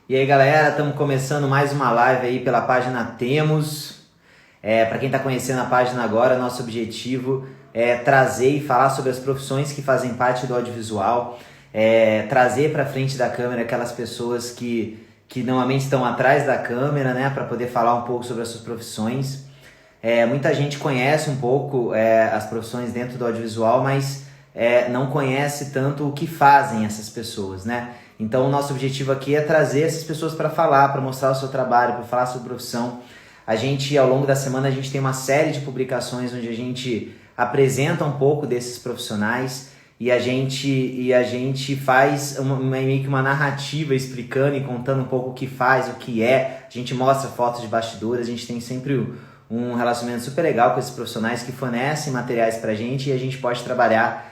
E aí, galera, estamos começando mais uma live aí pela página Temos. Para quem está conhecendo a página agora, nosso objetivo é trazer e falar sobre as profissões que fazem parte do audiovisual, trazer para frente da câmera aquelas pessoas que normalmente estão atrás da câmera, né, para poder falar um pouco sobre as suas profissões. Muita gente conhece um pouco as profissões dentro do audiovisual, mas não conhece tanto o que fazem essas pessoas, né? Então, o nosso objetivo aqui é trazer essas pessoas para falar, para mostrar o seu trabalho, para falar sobre profissão. A gente, ao longo da semana, a gente tem uma série de publicações onde a gente apresenta um pouco desses profissionais e a gente faz meio que uma narrativa explicando e contando um pouco o que faz, o que é. A gente mostra fotos de bastidores, a gente tem sempre um relacionamento super legal com esses profissionais que fornecem materiais pra gente e a gente pode trabalhar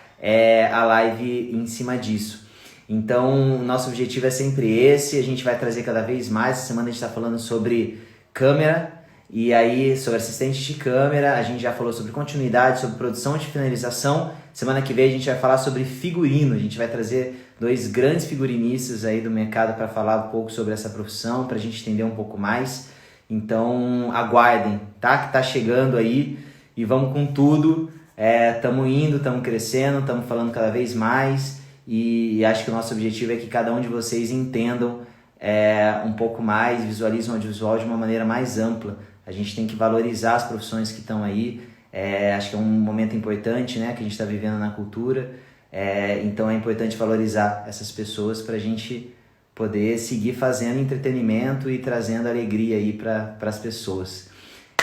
a live em cima disso. Então, nosso objetivo é sempre esse, a gente vai trazer cada vez mais. Essa semana a gente está falando sobre câmera, e aí sobre assistente de câmera, a gente já falou sobre continuidade, sobre produção de finalização. Semana que vem a gente vai falar sobre figurino, a gente vai trazer dois grandes figurinistas aí do mercado para falar um pouco sobre essa profissão, para a gente entender um pouco mais. Então, aguardem, tá? Que tá chegando aí e vamos com tudo. Estamos indo, estamos crescendo, estamos falando cada vez mais e acho que o nosso objetivo é que cada um de vocês entendam um pouco mais, visualizem o audiovisual de uma maneira mais ampla. A gente tem que valorizar as profissões que estão aí. Acho que é um momento importante, né, que a gente está vivendo na cultura. Então é importante valorizar essas pessoas para a gente poder seguir fazendo entretenimento e trazendo alegria aí para as pessoas.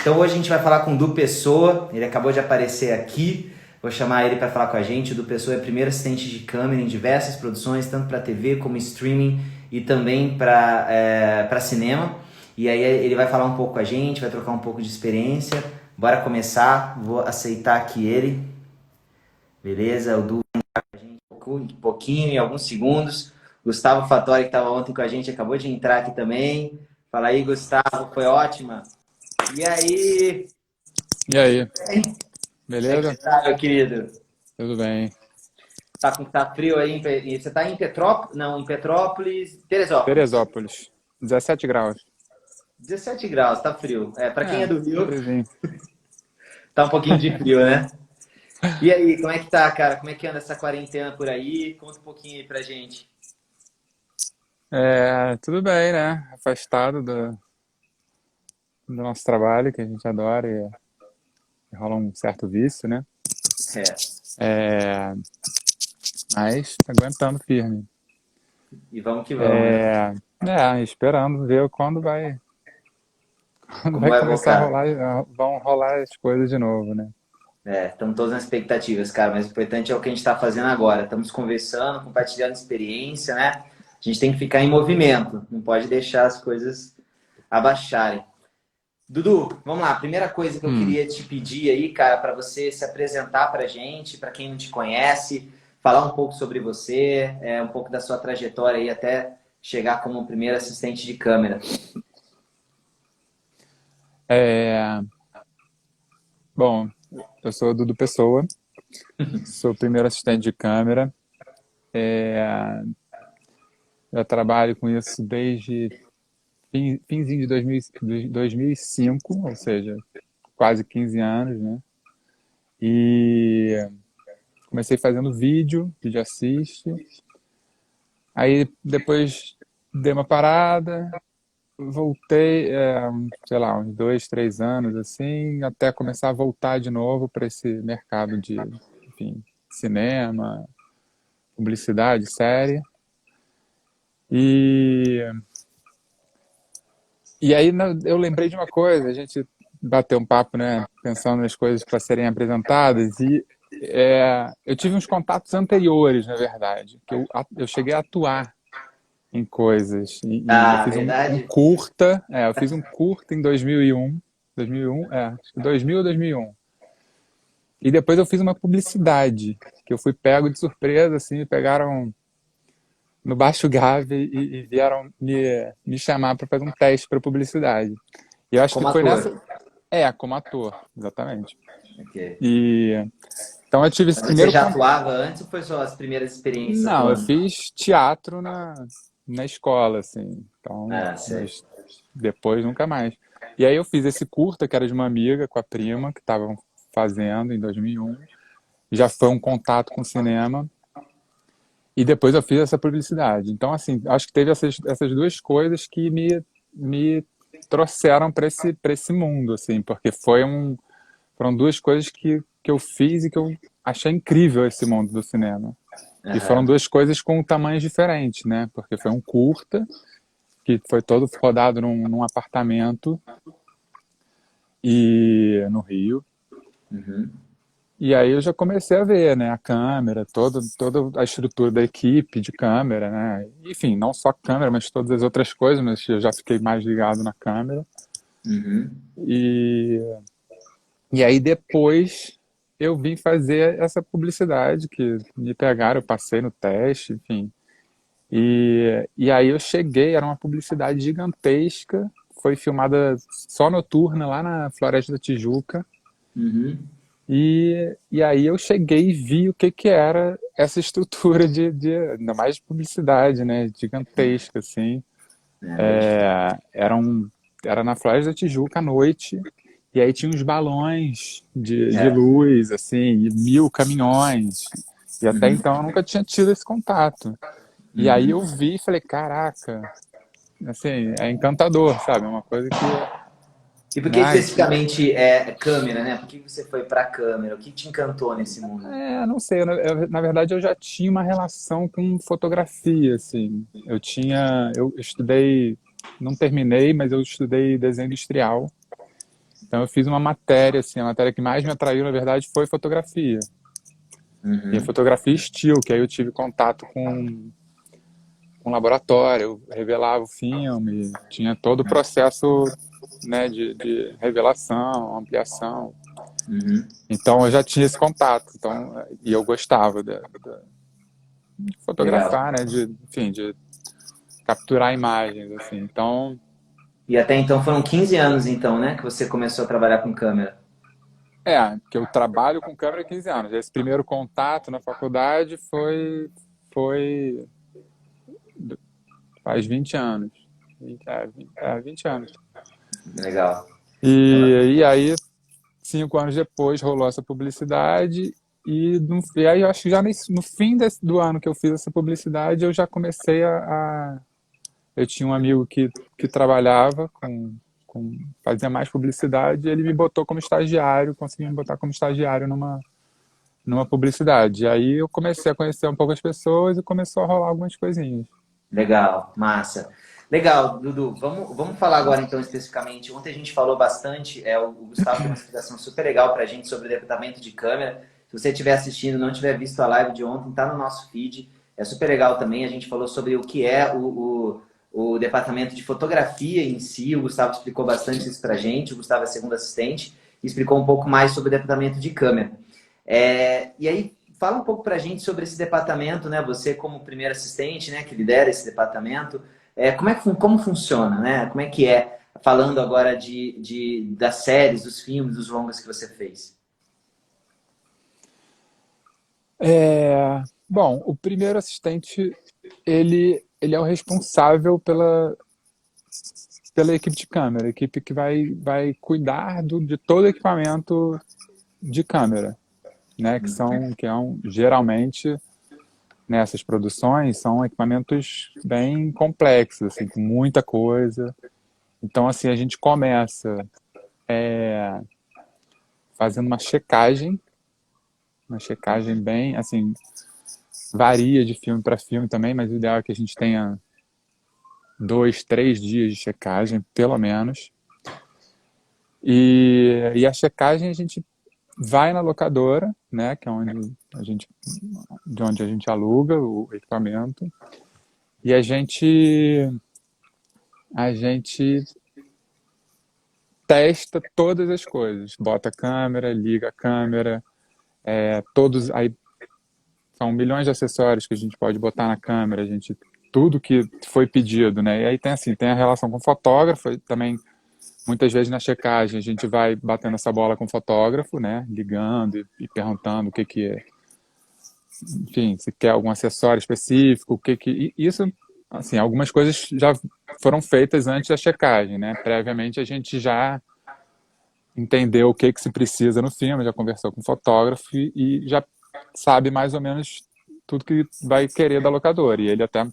Então hoje a gente vai falar com o Du Pessoa, ele acabou de aparecer aqui, vou chamar ele para falar com a gente. O Du Pessoa é primeiro assistente de câmera em diversas produções, tanto para TV como streaming e também para cinema. E aí ele vai falar um pouco com a gente, vai trocar um pouco de experiência. Bora começar, vou aceitar aqui ele. Beleza, o Du vai entrar com a gente um pouquinho, em alguns segundos. Gustavo Fattori, que estava ontem com a gente, acabou de entrar aqui também. Fala aí, Gustavo, foi ótima. E aí? E aí, Como é que você beleza? tá, meu querido? Tudo bem. Tá frio aí? Você tá em Petrópolis? Não, em Petrópolis, Teresópolis. Teresópolis, 17 graus. 17 graus, tá frio. Para quem é É, do Rio, friozinho. tá um pouquinho de frio, né? E aí, como é que tá, cara? Como é que anda essa quarentena por aí? Conta um pouquinho aí pra gente. Tudo bem, né? Afastado do nosso trabalho, que a gente adora e rola um certo vício, né? É, É, mas aguentando firme. e vamos que vamos, né? Esperando ver quando Como vai vai começar a voltar? rolar, vão rolar as coisas de novo, né? Estamos todas nas expectativas, cara, mas o importante é o que a gente está fazendo agora. Estamos conversando, compartilhando experiência, né? A gente tem que ficar em movimento, não pode deixar as coisas abaixarem. Dudu, vamos lá. Primeira coisa que eu Hum, queria te pedir aí, cara, para você se apresentar para a gente, para quem não te conhece, falar um pouco sobre você, um pouco da sua trajetória aí até chegar como primeiro assistente de câmera. é, bom, eu sou o Dudu Pessoa, sou o primeiro assistente de câmera. É, Eu trabalho com isso desde finzinho de 2005, ou seja, quase 15 anos, né? E comecei fazendo vídeo assiste. Aí depois dei uma parada, voltei, sei lá, uns 2, 3 anos assim, até começar a voltar de novo para esse mercado de, enfim, cinema, publicidade, série. E E aí eu lembrei de uma coisa, a gente bateu um papo, né, pensando nas coisas para serem apresentadas e eu tive uns contatos anteriores, na verdade, que eu cheguei a atuar em coisas e eu Ah, fiz um verdade? curta, eu fiz um curta em 2001, acho que 2000 ou 2001. E depois eu fiz uma publicidade, que eu fui pego de surpresa, assim, me pegaram no Baixo Gávea e vieram me chamar para fazer um teste para publicidade. E eu acho que Como foi ator. nessa. Como ator, exatamente. Ok. E então eu tive esse Mas você primeiro já contato. atuava antes ou foi só as primeiras experiências Não, eu atuando? fiz teatro na escola, assim. Então, Ah, sei. mas depois nunca mais. E aí eu fiz esse curta, que era de uma amiga com a prima, que estavam fazendo em 2001. Já foi um contato com o cinema. E depois eu fiz essa publicidade. Então, assim, acho que teve essas duas coisas que me trouxeram para esse mundo, assim, porque foram duas coisas que eu fiz e que eu achei incrível esse mundo do cinema. E foram Aham. duas coisas com tamanhos diferentes, né? Porque foi um curta, que foi todo rodado num apartamento e no Rio. Uhum. E aí eu já comecei a ver, né, a câmera, toda a estrutura da equipe de câmera, né? Enfim, não só câmera, mas todas as outras coisas, mas eu já fiquei mais ligado na câmera. Uhum. E, e aí depois eu vim fazer essa publicidade que me pegaram, eu passei no teste, enfim. E aí eu cheguei, era uma publicidade gigantesca, foi filmada só noturna lá na Floresta da Tijuca. Uhum. E aí eu cheguei e vi o que que era essa estrutura ainda mais de publicidade, né, gigantesca, assim. É, bem diferente. Era, era na Floresta da Tijuca à noite, e aí tinha uns balões de É. luz, assim, e 1000 caminhões. E até Uhum. então eu nunca tinha tido esse contato. E aí eu Uhum. vi e falei, caraca, assim, é encantador, sabe? É uma coisa que, E por que ah, isso, especificamente câmera, né? Por que você foi para câmera? O que te encantou nesse mundo? não sei, na verdade eu já tinha uma relação com fotografia, assim. Eu estudei, não terminei, mas eu estudei desenho industrial. Então eu fiz uma matéria, assim, a matéria que mais me atraiu, na verdade, foi fotografia. E a Uhum. fotografia estilo, que aí eu tive contato com laboratório, eu revelava o filme, tinha todo o processo, né, de revelação, ampliação. Uhum. Então eu já tinha esse contato, então, e eu gostava de Legal. fotografar, né, enfim, de capturar imagens, assim. Então, E até então foram 15 anos, então, né? Que você começou a trabalhar com câmera. que eu trabalho com câmera há 15 anos. Esse primeiro contato na faculdade foi faz 20 anos. 20 anos. Legal. E aí, 5 anos depois, rolou essa publicidade. E aí, eu acho que já no fim do ano que eu fiz essa publicidade, eu já comecei eu tinha um amigo que trabalhava fazia mais publicidade, e ele me botou como estagiário, conseguiu me botar como estagiário numa publicidade. E aí eu comecei a conhecer um pouco as pessoas e começou a rolar algumas coisinhas. Legal, massa. Legal, Dudu. Vamos falar agora então especificamente. Ontem a gente falou bastante, o Gustavo deu uma explicação super legal para a gente sobre o departamento de câmera. Se você estiver assistindo, não tiver visto a live de ontem, tá no nosso feed. É super legal também. A gente falou sobre o que é o departamento de fotografia em si. O Gustavo explicou bastante isso para a gente. O Gustavo é segundo assistente e explicou um pouco mais sobre o departamento de câmera. E aí, fala um pouco para a gente sobre esse departamento, né? Você como primeiro assistente, né, que lidera esse departamento, como funciona, né? Como é que é? Falando agora das séries, dos filmes, dos longas que você fez. Bom, o primeiro assistente, ele é o responsável pela equipe de câmera, a equipe que vai cuidar de todo o equipamento de câmera, né? Geralmente, nessas produções, são equipamentos bem complexos, assim, com muita coisa. Então, assim, a gente começa fazendo uma checagem bem, assim, varia de filme para filme também, mas o ideal é que a gente tenha 2, 3 dias de checagem, pelo menos. E a checagem a gente vai na locadora, né, que é de onde a gente aluga o equipamento, e a gente testa todas as coisas, bota a câmera, liga a câmera, aí são milhões de acessórios que a gente pode botar na câmera, tudo que foi pedido, né? E aí tem a relação com o fotógrafo, e também muitas vezes na checagem a gente vai batendo essa bola com o fotógrafo, né? Ligando e perguntando o que que é, enfim, se quer algum acessório específico, o que que... Isso assim, algumas coisas já foram feitas antes da checagem, né? Previamente a gente já entendeu o que que se precisa no filme, já conversou com o fotógrafo e já sabe mais ou menos tudo que vai querer da locadora. E ele até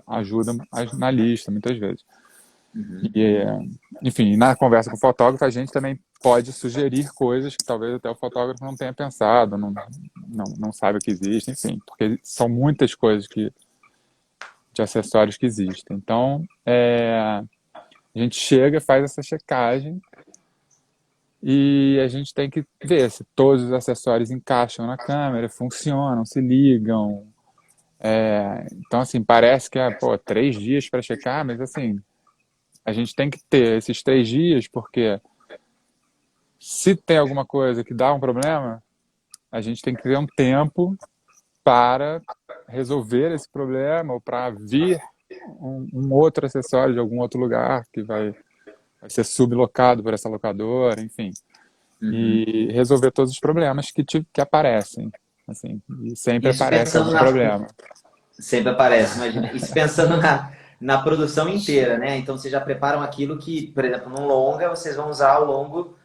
ajuda na lista, muitas vezes. Uhum. E, enfim, na conversa com o fotógrafo, a gente também pode sugerir coisas que talvez até o fotógrafo não tenha pensado, não sabe que existe, enfim, porque são muitas coisas de acessórios que existem. Então, a gente chega, faz essa checagem e a gente tem que ver se todos os acessórios encaixam na câmera, funcionam, se ligam. Então, assim, parece que é, pô, 3 dias para checar, mas assim, a gente tem que ter esses 3 dias, porque se tem alguma coisa que dá um problema, a gente tem que ter um tempo para resolver esse problema ou para vir um outro acessório de algum outro lugar que vai ser sublocado por essa locadora, enfim, Uhum. e resolver todos os problemas que aparecem, assim, e sempre Isso aparece pensando algum na. problema. Sempre aparece, imagina. Isso pensando na produção inteira, né? Então vocês já preparam aquilo que, por exemplo, num longa, vocês vão usar ao longo.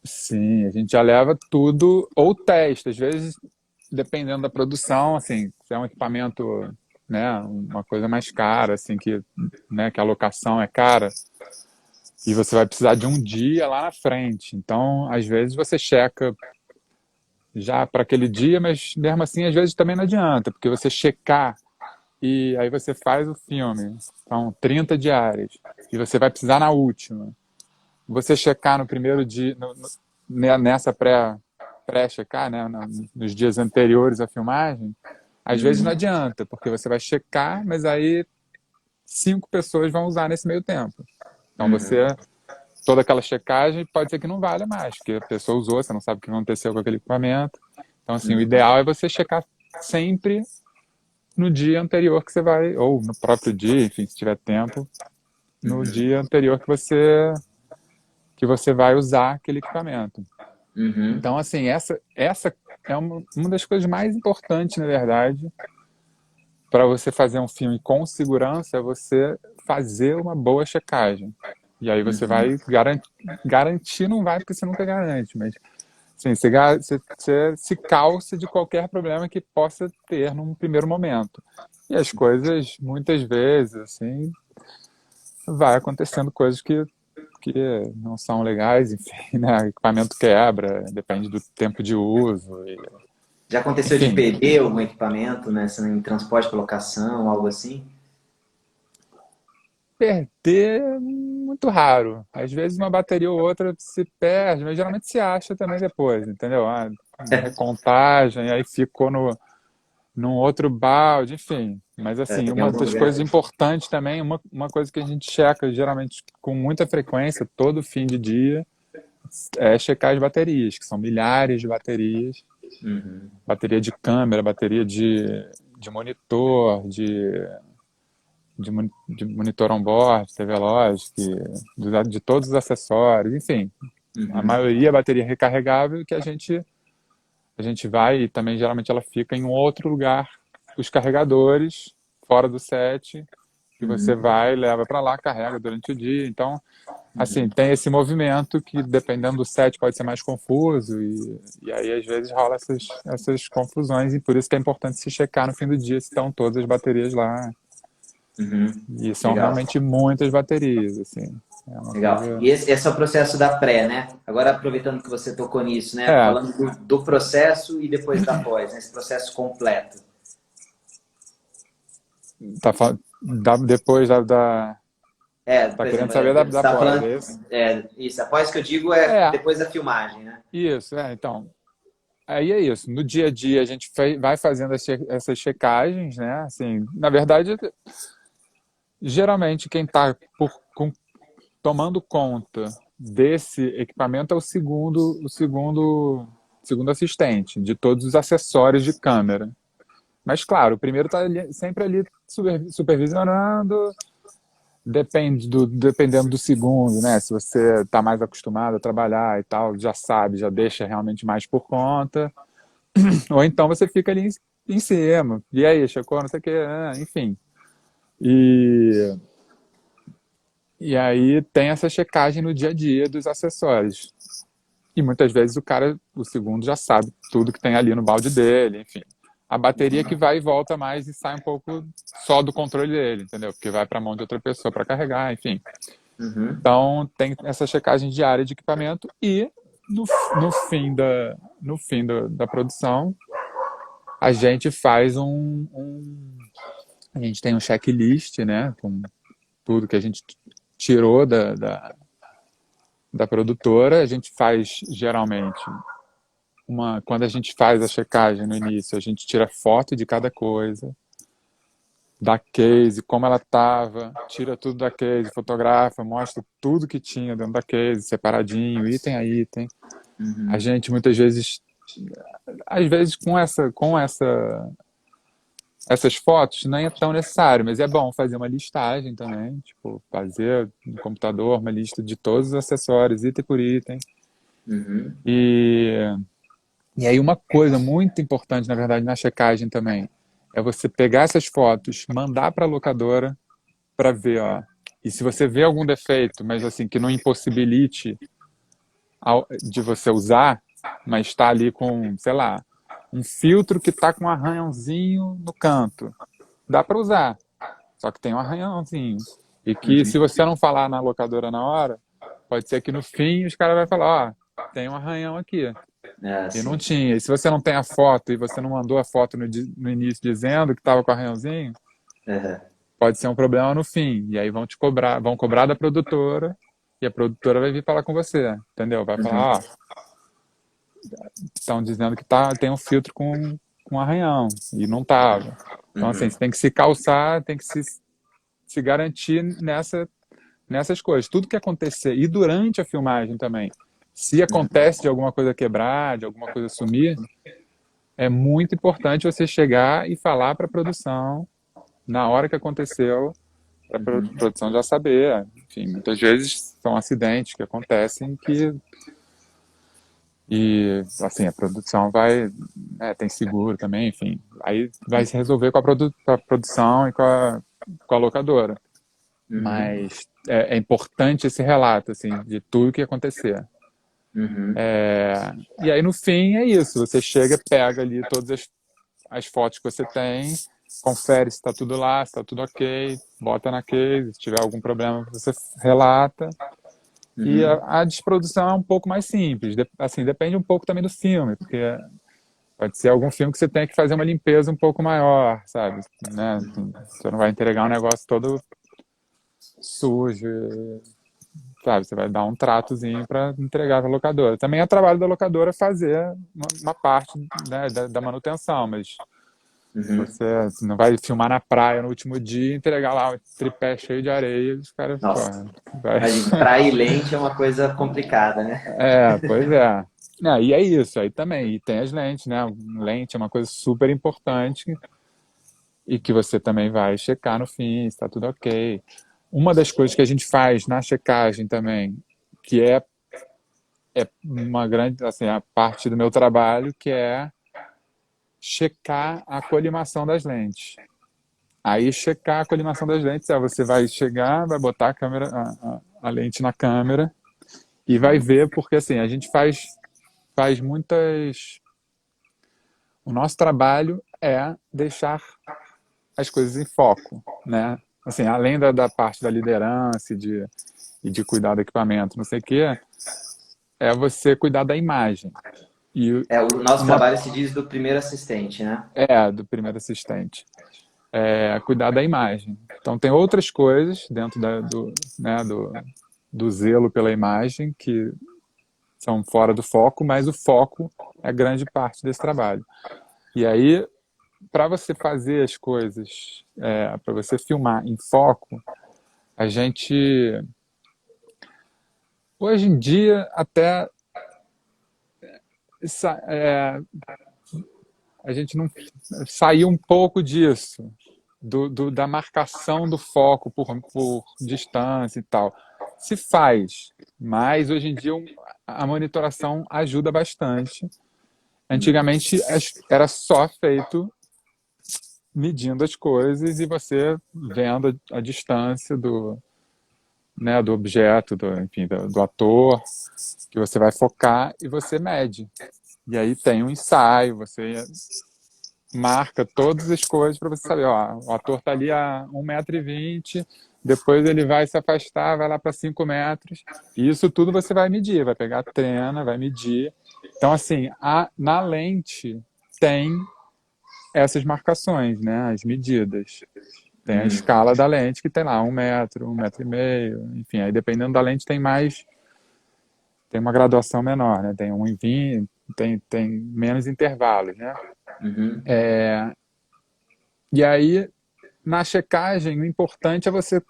Sim, a gente já leva tudo ou testa, às vezes dependendo da produção, assim, se é um equipamento, né, uma coisa mais cara, assim, né, que a locação é cara, e você vai precisar de um dia lá na frente. Então, às vezes você checa já para aquele dia, mas mesmo assim, às vezes também não adianta, porque você checar e aí você faz o filme, são 30 diárias, e você vai precisar na última. Você checar no primeiro dia, nessa pré-checar, né, nos dias anteriores à filmagem, às vezes não Uhum. adianta, porque você vai checar, mas aí 5 pessoas vão usar nesse meio tempo. Então Uhum. toda aquela checagem pode ser que não valha mais, porque a pessoa usou, você não sabe o que aconteceu com aquele equipamento. Então, assim, o Uhum. ideal é você checar sempre no dia anterior que você vai, ou no próprio dia, enfim, se tiver tempo, no Uhum. dia anterior que você vai usar aquele equipamento. Uhum. Então, assim, essa é uma das coisas mais importantes, na verdade, para você fazer um filme com segurança, é você fazer uma boa checagem. E aí você Uhum. vai garantir, não vai, porque você nunca garante, mas assim, você se calça de qualquer problema que possa ter num primeiro momento. E as coisas, muitas vezes, assim, vai acontecendo coisas que não são legais, enfim, né? O equipamento quebra, depende do tempo de uso, Já aconteceu de enfim. perder algum equipamento, né, em transporte por locação, algo assim? Perder é muito raro. Às vezes uma bateria ou outra se perde, mas geralmente se acha também depois, entendeu? Uma recontagem, aí ficou num outro balde, enfim. Mas assim, Em uma algum das lugar? coisas importantes também, uma coisa que a gente checa geralmente com muita frequência, todo fim de dia, é checar as baterias, que são milhares de baterias. Uhum. Bateria de câmera, bateria de monitor, de monitor on-board, TV Logic, de todos os acessórios, enfim. A Uhum. maioria é bateria recarregável que a gente vai e também geralmente ela fica em um outro lugar, os carregadores, fora do set, que você Uhum. vai, leva para lá, carrega durante o dia. Então, assim, Uhum. tem esse movimento que, dependendo do set, pode ser mais confuso e aí, às vezes, rola essas confusões e por isso que é importante se checar no fim do dia se estão todas as baterias lá. Uhum. E são Legal. realmente muitas baterias, assim. É uma Legal. coisa... E esse é o processo da pré, né? Agora, aproveitando que você tocou nisso, né? É, Falando do processo e depois da pós, né? Esse processo completo. depois Por tá querendo exemplo, saber você da está pós, falando. é isso? Isso, a pós que eu digo é É, depois da filmagem, né? isso, então. Aí é isso. No dia a dia a gente vai fazendo essas checagens, né? Assim, na verdade, geralmente quem está tomando conta desse equipamento é o segundo assistente de todos os acessórios de câmera. Mas claro, o primeiro está sempre ali supervisionando, dependendo do segundo, né? Se você está mais acostumado a trabalhar e tal, já sabe, já deixa realmente mais por conta. Ou então você fica ali em cima. E aí, checou, não sei o quê, enfim. E, e aí tem essa checagem no dia a dia dos acessórios. E muitas vezes o segundo já sabe tudo que tem ali no balde dele, enfim. A bateria que vai e volta mais e sai um pouco só do controle dele, entendeu? Porque vai para a mão de outra pessoa para carregar, enfim. Uhum. Então tem essa checagem diária de equipamento e no, no fim da produção a gente faz a gente tem um checklist, né, com tudo que a gente tirou da produtora. A gente faz geralmente quando a gente faz a checagem no início, a gente tira foto de cada coisa, da case, como ela estava, tira tudo da case, fotografa, mostra tudo que tinha dentro da case, separadinho, item a item. A Uhum. gente muitas vezes, às vezes essas fotos nem é tão necessário, mas é bom fazer uma listagem também, tipo, fazer no computador uma lista de todos os acessórios, item por item. Uhum. E, e aí uma coisa muito importante, na verdade, na checagem também, é você pegar essas fotos, mandar para a locadora para ver, ó. E se você vê algum defeito, mas assim, que não impossibilite de você usar, mas está ali com, sei lá, um filtro que está com um arranhãozinho no canto. Dá para usar, só que tem um arranhãozinho. E que se Uhum. você não falar na locadora na hora, pode ser que no fim os caras vão falar, ó, tem um arranhão aqui. É, E não sim. tinha. E se você não tem a foto e você não mandou a foto no início dizendo que estava com arranhãozinho, Uhum. pode ser um problema no fim. E aí vão cobrar da produtora e a produtora vai vir falar com você, entendeu? Vai falar, ó, Uhum. estão dizendo que tem um filtro com arranhão e não tava. Então, assim, Uhum. você tem que se calçar, tem que se garantir nessas coisas. Tudo que acontecer, e durante a filmagem também, se acontece de alguma coisa quebrar, de alguma coisa sumir, é muito importante você chegar e falar para a produção na hora que aconteceu, para a Uhum. produção já saber. Enfim, muitas vezes são acidentes que acontecem e assim a produção vai, né, tem seguro também, enfim, aí vai se resolver com a produção e com a locadora. Uhum. Mas é importante esse relato assim de tudo que acontecer. Uhum. E aí no fim é isso, você chega, pega ali todas as fotos que você tem, confere se está tudo lá, se está tudo ok, bota na case, se tiver algum problema você relata. E Uhum. a desprodução é um pouco mais simples, assim, depende um pouco também do filme, porque pode ser algum filme que você tem que fazer uma limpeza um pouco maior, sabe? Né? Você não vai entregar um negócio todo sujo, sabe? Você vai dar um tratozinho para entregar para a locadora. Também é trabalho da locadora fazer uma parte, né, da manutenção, mas Uhum. você não vai filmar na praia no último dia e entregar lá um tripé cheio de areia, os caras, pô, Nossa, vai. imagina, trair lente é uma coisa complicada, né? Pois é. E é isso aí também. E tem as lentes, né? Lente é uma coisa super importante e que você também vai checar no fim, se está tudo ok. Uma das coisas que a gente faz na checagem também, que é uma grande, assim, a parte do meu trabalho, que é checar a colimação das lentes. Aí checar a colimação das lentes é você vai chegar, vai botar a câmera, a lente na câmera e vai Uhum. ver, porque assim, a gente faz muitas. O nosso trabalho é deixar as coisas em foco, né? Assim, além da parte da liderança e de cuidar do equipamento, não sei o quê, é você cuidar da imagem. E É, o nosso uma trabalho se diz do primeiro assistente, né? do primeiro assistente. É cuidar da imagem. Então tem outras coisas dentro né, do zelo pela imagem que são fora do foco, mas o foco é grande parte desse trabalho. E aí, para você fazer as coisas, para você filmar em foco, a gente, hoje em dia, até a gente não saiu um pouco disso, da marcação do foco por distância e tal. Se faz, mas hoje em dia a monitoração ajuda bastante. Uhum. Antigamente era só feito medindo as coisas e você vendo a distância do, né, do objeto, enfim, do ator, que você vai focar e você mede. E aí tem um ensaio, você marca todas as coisas para você saber, ó, o ator está ali a 1,20 m, depois ele vai se afastar, vai lá para 5 metros, e isso tudo você vai medir, vai pegar a trena, vai medir. Então, assim, na lente tem essas marcações, né, as medidas. Tem a Hum, escala da lente que tem lá 1 m, 1,5 m, enfim, aí dependendo da lente tem uma graduação menor, né, tem 1,20 m, tem menos intervalos, né. uhum, E aí, na checagem, o importante é você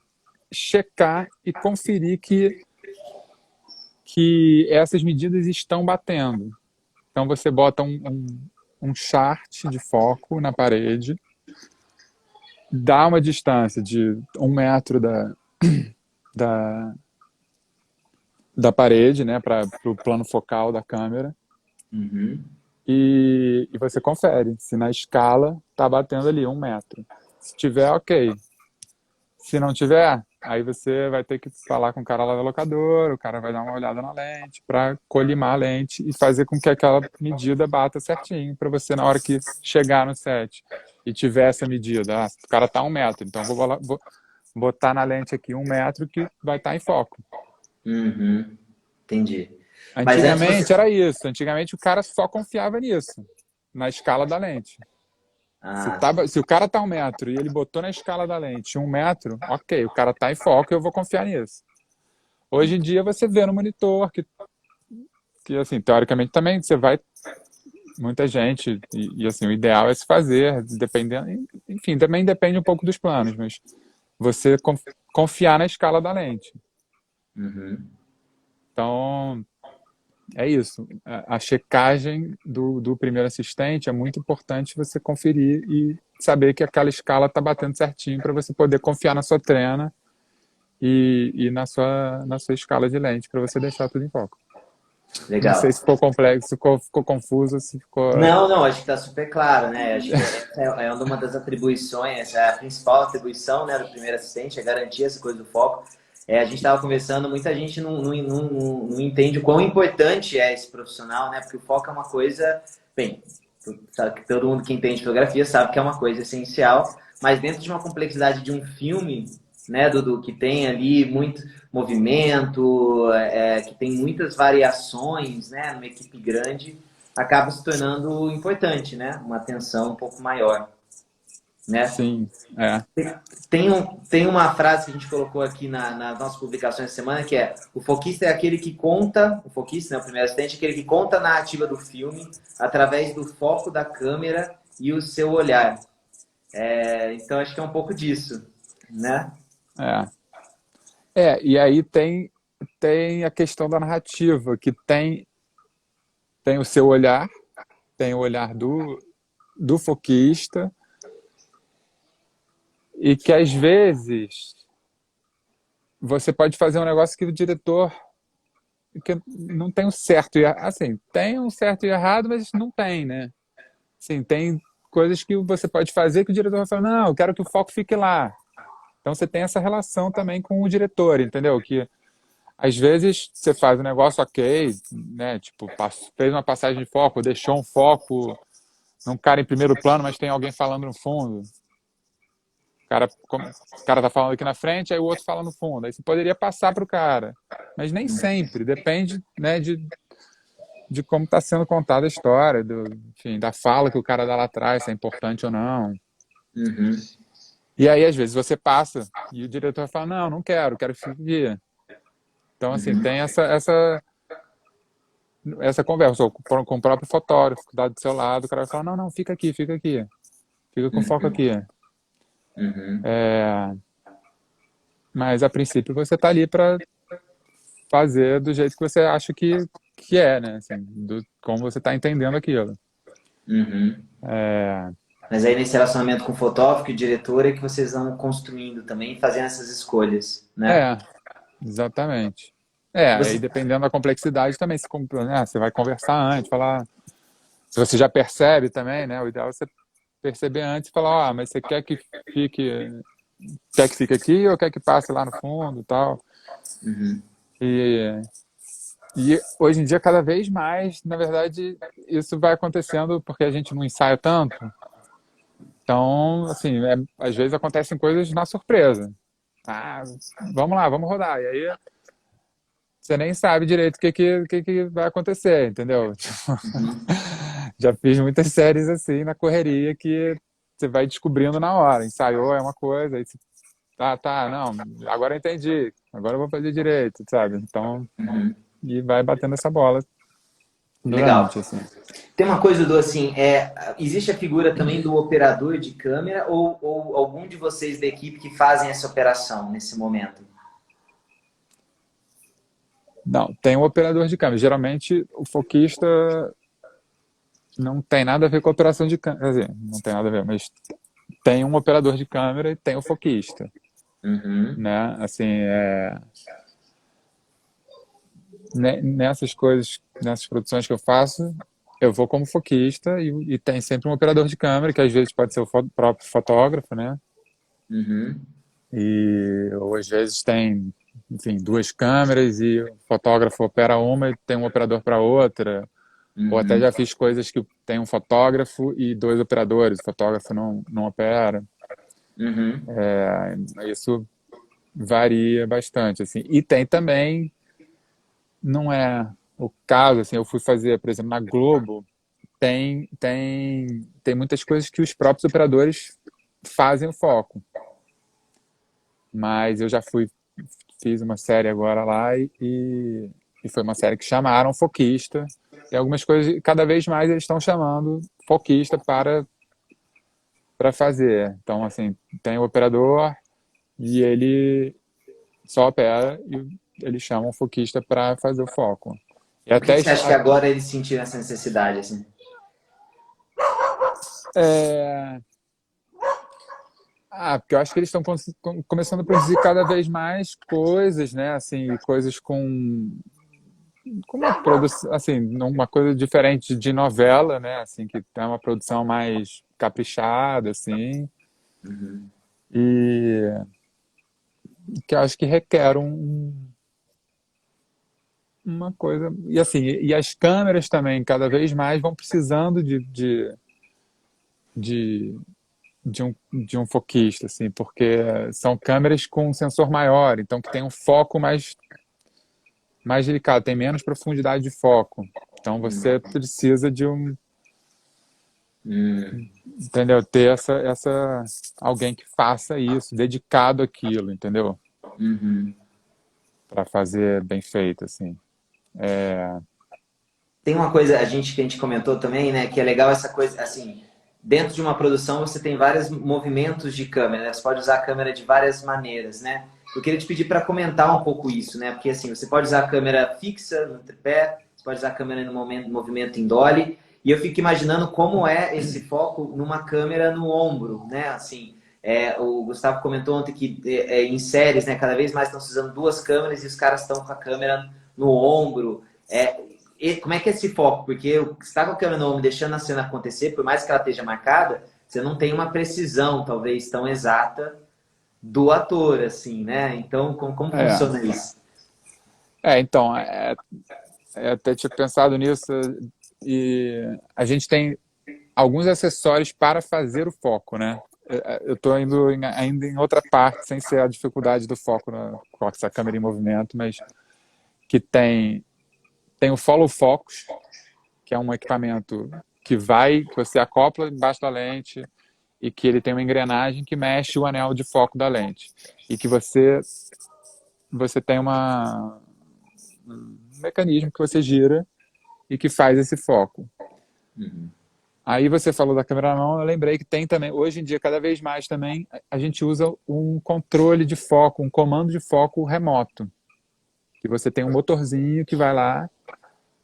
checar e conferir que essas medidas estão batendo. Então, você bota um chart de foco na parede, dá uma distância de 1 m da, da parede, né, para o plano focal da câmera, uhum. e você confere se na escala está batendo ali 1 m. Se tiver, ok. Se não tiver, aí você vai ter que falar com o cara lá da locadora, o cara vai dar uma olhada na lente para colimar a lente e fazer com que aquela medida bata certinho para você na hora que chegar no set e tiver essa medida. Ah, o cara tá 1 m, então vou botar na lente aqui 1 m que vai estar em foco. Uhum, entendi. Mas antes Antigamente você. era isso, antigamente o cara só confiava nisso, na escala da lente. Ah, Se o cara tá 1 m e ele botou na escala da lente 1 m, ok, o cara tá em foco e eu vou confiar nisso. Hoje em dia você vê no monitor que assim, teoricamente também você vai, muita gente, assim, o ideal é se fazer, dependendo, enfim, também depende um pouco dos planos, mas você confiar na escala da lente. uhum, Então, é isso. A checagem do primeiro assistente é muito importante você conferir e saber que aquela escala está batendo certinho para você poder confiar na sua trena e na sua escala de lente para você deixar tudo em foco. Não sei legal. se ficou complexo, ficou confuso, se ficou. Não, não, acho que está super claro, né? Acho que essa é uma das atribuições, essa é a principal atribuição, né, do primeiro assistente, é garantir essa coisa do foco. A gente estava conversando, muita gente não entende o quão importante é esse profissional, né? Porque o foco é uma coisa, bem, sabe que todo mundo que entende fotografia sabe que é uma coisa essencial, mas dentro de uma complexidade de um filme, né, Dudu, que tem ali muito movimento, que tem muitas variações, né, numa equipe grande, acaba se tornando importante, né? Uma atenção um pouco maior, né? Sim, é. Tem uma frase que a gente colocou aqui nas nossas publicações da semana que é: o foquista é aquele que conta, o foquista, né, o primeiro assistente, é aquele que conta a narrativa do filme através do foco da câmera e o seu olhar. Então acho que é um pouco disso, né? É. E aí tem a questão da narrativa, que tem o seu olhar, tem o olhar do foquista, e que às vezes você pode fazer um negócio que o diretor que não tem um certo e assim, tem um certo e errado, mas não tem, né? Assim, tem coisas que você pode fazer que o diretor vai falar, não, eu quero que o foco fique lá. Então você tem essa relação também com o diretor, entendeu? Que às vezes você faz um negócio ok, né? Tipo, fez uma passagem de foco, deixou um foco num cara em primeiro plano, mas tem alguém falando no fundo. O cara tá falando aqui na frente, aí o outro fala no fundo. Aí você poderia passar para o cara. Mas nem sempre, depende, né, de como está sendo contada a história, enfim, da fala que o cara dá lá atrás, se é importante ou não. Uhum, E aí, às vezes, você passa e o diretor fala, não, não quero seguir. Então, assim, uhum, tem essa conversa ou com o próprio fotógrafo que está do seu lado, o cara vai falar, não, não, fica aqui, fica com foco uhum, aqui. uhum, Mas, a princípio, você está ali para fazer do jeito que você acha que é, né? Assim, como você está entendendo aquilo. uhum. Mas aí nesse relacionamento com o fotógrafo e diretor é que vocês vão construindo também, fazendo essas escolhas, né? É, exatamente. Aí Você, dependendo da complexidade também, né, você vai conversar antes, falar. Se você já percebe também, né? O ideal é você perceber antes e falar, mas você quer que fique aqui ou quer que passe lá no fundo e tal. Uhum. E, e hoje em dia, cada vez mais, na verdade, isso vai acontecendo porque a gente não ensaia tanto. Então, assim, às vezes acontecem coisas na surpresa. Ah, vamos lá, vamos rodar. E aí você nem sabe direito o que vai acontecer, entendeu? Uhum. Já fiz muitas séries assim na correria que você vai descobrindo na hora. Ensaiou é uma coisa, aí você, tá, não, agora eu entendi, agora eu vou fazer direito, sabe? Então, Uhum. e vai batendo essa bola durante, Legal. assim. Tem uma coisa do assim, existe a figura também do operador de câmera ou algum de vocês da equipe que fazem essa operação nesse momento? Não, tem um operador de câmera. Geralmente o foquista não tem nada a ver com a operação de câmera. Quer dizer, não tem nada a ver, mas tem um operador de câmera e tem o foquista, Uhum. né? Assim, nessas coisas, nessas produções que eu faço, eu vou como foquista e tem sempre um operador de câmera, que às vezes pode ser o próprio fotógrafo, né? Uhum. Ou às vezes tem, enfim, duas câmeras e o fotógrafo opera uma e tem um operador para outra. Ou até Uhum. já fiz coisas que tem um fotógrafo e dois operadores, o fotógrafo não opera. Uhum. Isso varia bastante, assim. E tem também, não é o caso, assim, eu fui fazer, por exemplo, na Globo, tem muitas coisas que os próprios operadores fazem o foco. Mas eu já fiz uma série agora lá e foi uma série que chamaram foquista. E algumas coisas, cada vez mais eles estão chamando foquista para fazer. Então, assim, tem o operador e ele só opera e eles chamam o foquista para fazer o foco. E Por que até que você acha que agora eles sentiram essa necessidade, assim? é, porque eu acho que eles estão começando a produzir cada vez mais coisas, né? Assim, coisas com uma produção, assim, uma coisa diferente de novela, né? Assim, que tem uma produção mais caprichada, assim, Uhum. e que eu acho que requer uma coisa. E assim, e as câmeras também, cada vez mais, vão precisando de, de um foquista, assim, porque são câmeras com um sensor maior, então que tem um foco mais delicado, tem menos profundidade de foco. Então você precisa Uhum. entendeu? Ter alguém que faça isso, dedicado àquilo, entendeu? Uhum. Para fazer bem feito, assim. Tem uma coisa que a gente comentou também, né, que é legal essa coisa, assim, dentro de uma produção você tem vários movimentos de câmera, né? Você pode usar a câmera de várias maneiras, né? Eu queria te pedir para comentar um pouco isso, né? Porque assim, você pode usar a câmera fixa no tripé, você pode usar a câmera no movimento em dolly, e eu fico imaginando como é esse foco numa câmera no ombro, né? Assim, o Gustavo comentou ontem que em séries, né, cada vez mais estão se usando duas câmeras e os caras estão com a câmera no ombro. Como é que é esse foco? Porque você está com a câmera no ombro deixando a cena acontecer, por mais que ela esteja marcada, você não tem uma precisão, talvez, tão exata do ator, assim, né? Então, como É, funciona isso? então, até tinha pensado nisso e a gente tem alguns acessórios para fazer o foco, né? Eu estou indo ainda em outra parte, sem ser a dificuldade do foco com essa câmera em movimento, mas que tem o Follow Focus, que é um equipamento que você acopla embaixo da lente e que ele tem uma engrenagem que mexe o anel de foco da lente e que você tem um mecanismo que você gira e que faz esse foco. Uhum. Aí você falou da câmera na mão, eu lembrei que tem também, hoje em dia, cada vez mais também, a gente usa um controle de foco, um comando de foco remoto, que você tem um motorzinho que vai lá,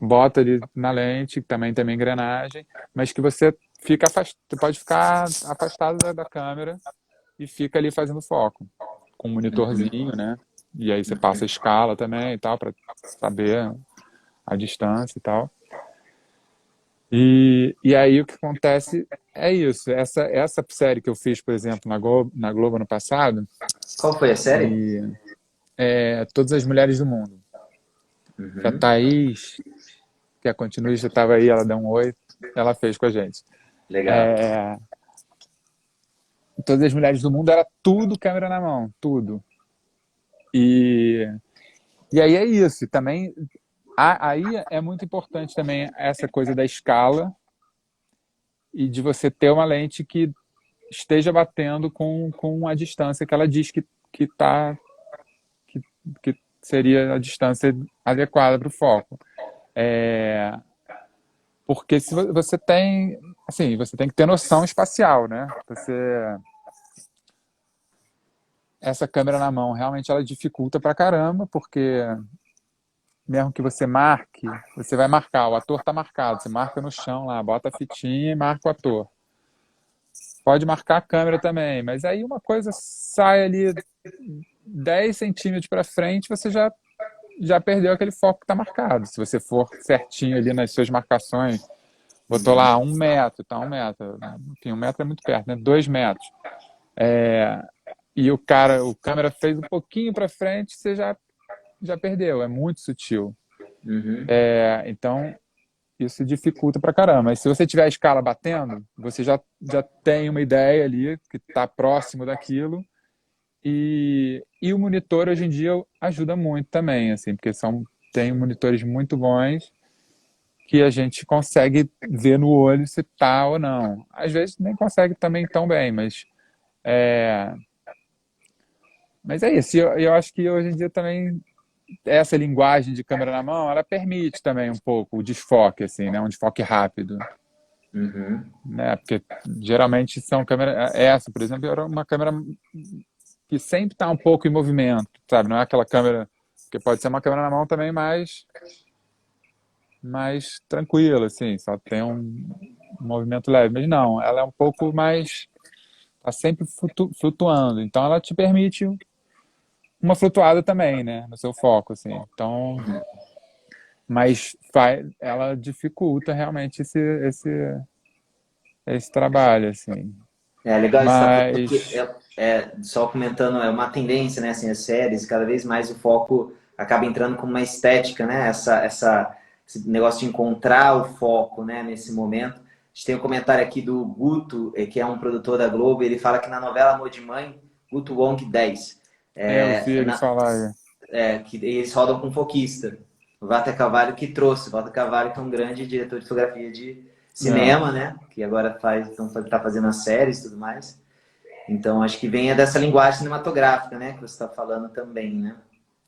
bota ali na lente, que também tem uma engrenagem, mas que você pode ficar afastado da câmera e fica ali fazendo foco, com um monitorzinho, né? E aí você passa a escala também e tal, para saber a distância e tal. E aí o que acontece é isso. Essa série que eu fiz, por exemplo, na Globo ano passado, Qual foi a série? e Todas as Mulheres do Mundo. Que a Uhum. Thaís, que é a continuista, estava aí, ela deu um oi, ela fez com a gente. Legal. É, Todas as Mulheres do Mundo era tudo câmera na mão, tudo. E, e aí é isso. E também, aí é muito importante também essa coisa da escala e de você ter uma lente que esteja batendo com a distância que ela diz que, tá, que, que seria a distância adequada para o foco. É, Porque se você tem, assim, você tem que ter noção espacial, né? Essa câmera na mão realmente ela dificulta pra caramba, porque mesmo que você marque, você vai marcar, o ator tá marcado, você marca no chão lá, bota a fitinha e marca o ator. Pode marcar a câmera também, mas aí uma coisa sai ali 10 centímetros para frente, você já perdeu aquele foco que está marcado. Se você for certinho ali nas suas marcações, botou lá Uhum. 1 metro, tá 1 metro. Enfim, 1 metro é muito perto, né? 2 metros. E o câmera fez um pouquinho para frente, você já perdeu. É muito sutil. Uhum. Então, isso dificulta pra caramba. Mas se você tiver a escala batendo, você já tem uma ideia ali que está próximo daquilo. E o monitor hoje em dia ajuda muito também, assim, porque tem monitores muito bons que a gente consegue ver no olho se tá ou não. Às vezes nem consegue também tão bem, é, mas é isso. Eu acho que hoje em dia também essa linguagem de câmera na mão, ela permite também um pouco o desfoque, assim, né? Um desfoque rápido, Uhum. né? Porque geralmente são câmeras... Essa, por exemplo, era uma câmera que sempre está um pouco em movimento, sabe? Não é aquela câmera... Porque pode ser uma câmera na mão também mais tranquila, assim, só tem um movimento leve. Mas não, ela é um pouco mais... Está sempre flutuando. Então ela te permite uma flutuada também, né? No seu foco, assim. Então... Mas ela dificulta realmente esse trabalho, assim. É legal isso que você tá falando, porque Mas só comentando, é uma tendência, né, assim, as séries, cada vez mais o foco acaba entrando com uma estética, né, esse negócio de encontrar o foco, né, nesse momento. A gente tem um comentário aqui do Guto, que é um produtor da Globo, ele fala que na novela Amor de Mãe, Guto Wong 10, eu vi ele falar. que eles rodam com foquista. O Walter Carvalho que trouxe. O Walter Carvalho que é um grande diretor de fotografia de É, cinema, né? Que agora tá fazendo as séries e tudo mais. Então, acho que vem dessa linguagem cinematográfica, né? Que você está falando também, né?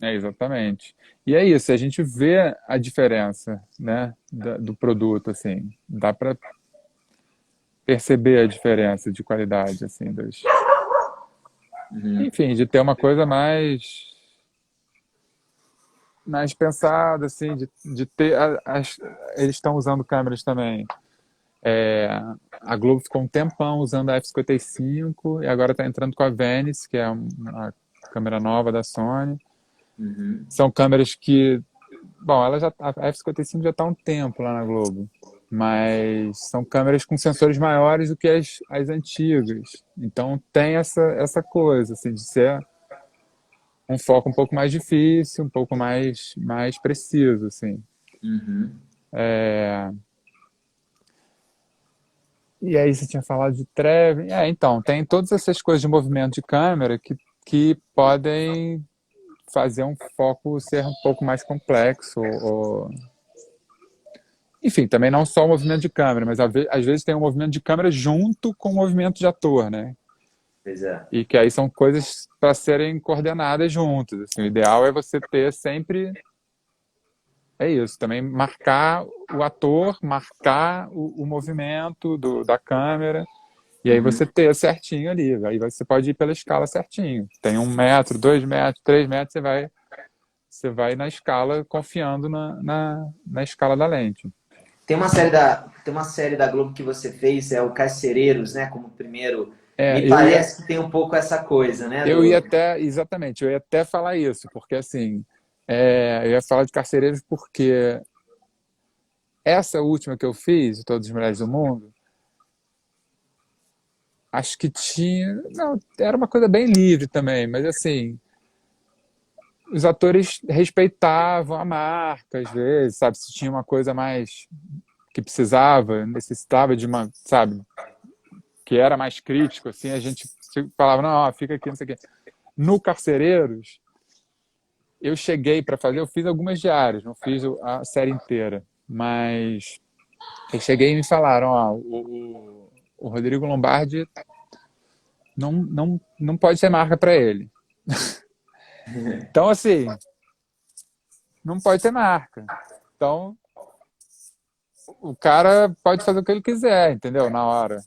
exatamente. E é isso, a gente vê a diferença, né, do produto, assim. Dá para perceber a diferença de qualidade, assim, Uhum. enfim, de ter uma coisa mais pensada, assim, de ter... eles estão usando câmeras também. É, a Globo ficou um tempão usando a F55 e agora está entrando com a Venice, que é uma câmera nova da Sony. Uhum. São câmeras que, bom, a F55 já está há um tempo lá na Globo, mas são câmeras com sensores maiores do que as antigas. Então tem essa coisa, assim, de ser um foco um pouco mais difícil, um pouco mais preciso, assim. Uhum. E aí você tinha falado de treve. Então, tem todas essas coisas de movimento de câmera que podem fazer um foco ser um pouco mais complexo. Enfim, também não só o movimento de câmera, mas às vezes tem um movimento de câmera junto com o movimento de ator, né? Pois é. E que aí são coisas para serem coordenadas juntas. Assim, o ideal é você ter sempre. É isso, também marcar o ator, marcar o movimento da câmera. E aí Uhum. você ter certinho ali. Aí você pode ir pela escala certinho. Tem 1 metro, 2 metros, 3 metros, você vai na escala confiando na escala da lente. Tem uma série da Globo que você fez, é o Carcereiros, né? Como primeiro. É, Me eu ia, parece que tem um pouco essa coisa, né? eu ia até, exatamente, eu ia até falar isso, porque assim, eu ia falar de Carcereiros porque essa última que eu fiz, Todas as Mulheres do Mundo, acho que tinha. Não, era uma coisa bem livre também, mas assim, os atores respeitavam a marca, às vezes, sabe? Se tinha uma coisa mais que precisava, necessitava de uma, sabe, que era mais crítico, assim, a gente falava, não, ó, fica aqui, não sei o quê. No Carcereiros, eu cheguei para fazer, eu fiz algumas diárias, não fiz a série inteira, mas eu cheguei e me falaram, ó, o Rodrigo Lombardi não pode ser marca para ele. Então, assim, não pode ter marca. Então, o cara pode fazer o que ele quiser, entendeu? Na hora.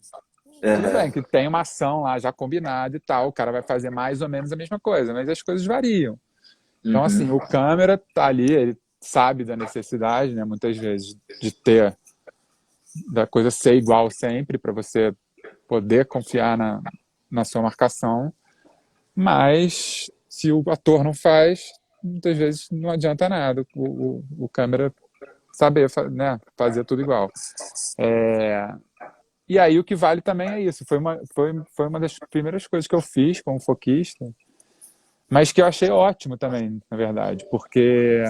Tudo bem Aham. que tem uma ação lá já combinada e tal, o cara vai fazer mais ou menos a mesma coisa, mas as coisas variam. Então, assim, Uhum. o câmera tá ali, ele sabe da necessidade, né, muitas vezes, de ter, da coisa ser igual sempre, para você poder confiar na sua marcação, mas se o ator não faz, muitas vezes não adianta nada o câmera saber, né, fazer tudo igual. E aí o que vale também é isso. Foi uma das primeiras coisas que eu fiz como foquista, mas que eu achei ótimo também, na verdade, porque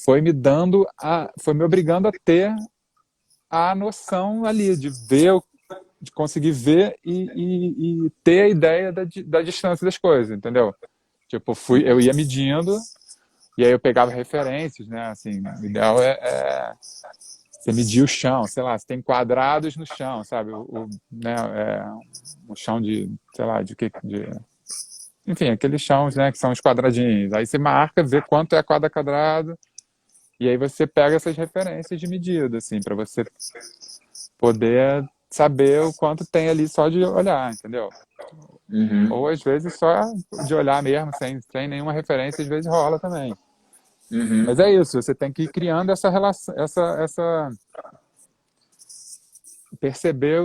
foi me obrigando a ter a noção ali, de conseguir ver e ter a ideia da distância das coisas, entendeu? Tipo, eu ia medindo e aí eu pegava referências, né? Assim, o ideal é você medir o chão, sei lá, você tem quadrados no chão, sabe? Né, um chão de, sei lá, enfim, aqueles chãos, né, que são os quadradinhos. Aí você marca, vê quanto é cada quadrado, e aí você pega essas referências de medida, assim, para você poder saber o quanto tem ali só de olhar, entendeu? Ou Uhum. às vezes só de olhar mesmo, sem nenhuma referência, às vezes rola também. Mas Uhum. é isso, você tem que ir criando essa relação, perceber,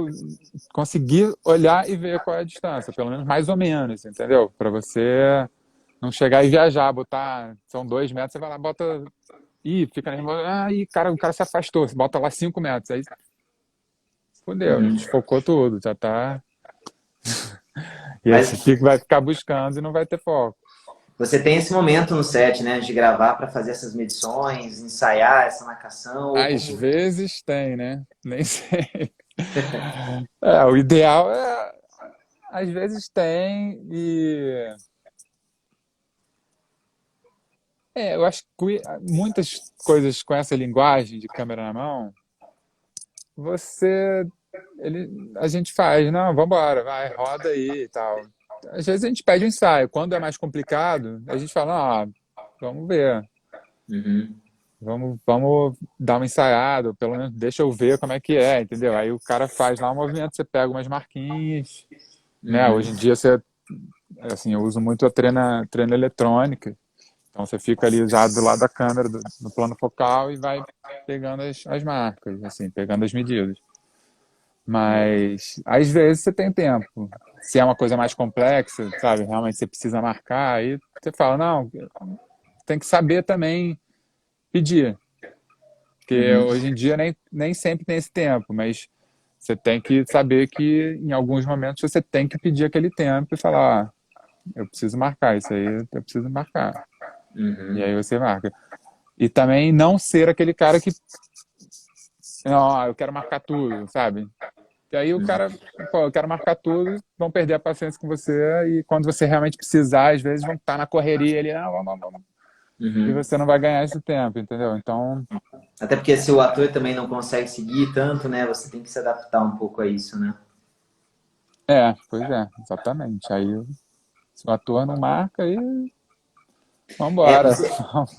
conseguir olhar e ver qual é a distância, pelo menos mais ou menos, entendeu? Para você não chegar e viajar, botar, são 2 metros, você vai lá, bota, fica nervoso, cara, o cara se afastou, você bota lá 5 metros, aí fodeu, Uhum. desfocou tudo, já tá, e aí você Mas vai ficar buscando e não vai ter foco. você tem esse momento no set, né, de gravar para fazer essas medições, ensaiar essa marcação, ou Às como. vezes tem, né? Nem sei. O ideal às vezes tem eu acho que muitas coisas com essa linguagem de câmera na mão, você, a gente faz, não, vamos embora, vai, roda aí e tal. Às vezes a gente pede um ensaio. Quando é mais complicado, a gente fala, vamos ver, Uhum. vamos dar uma ensaiada, ou pelo menos deixa eu ver como é que é, entendeu? Aí o cara faz lá um movimento, você pega umas marquinhas, né? Uhum. Hoje em dia assim, eu uso muito a treina eletrônica. Então você fica ali já do lado da câmera, no plano focal e vai pegando as marcas, assim, pegando as medidas. Mas às vezes você tem tempo. Se é uma coisa mais complexa, sabe, realmente você precisa marcar, aí você fala, não, tem que saber também pedir. Porque Uhum. hoje em dia nem sempre tem esse tempo, mas você tem que saber que em alguns momentos você tem que pedir aquele tempo e falar, eu preciso marcar isso aí, eu preciso marcar. E Uhum. aí você marca. E também não ser aquele cara que, não, eu quero marcar tudo, sabe? E aí o cara, pô, eu quero marcar tudo, vão perder a paciência com você e quando você realmente precisar, às vezes vão estar na correria ali, não, vamos. E Uhum. você não vai ganhar esse tempo, entendeu? Então, Até porque se o ator também não consegue seguir tanto, né, você tem que se adaptar um pouco a isso, né? pois é, exatamente. Aí se o ator não marca, aí vambora. Você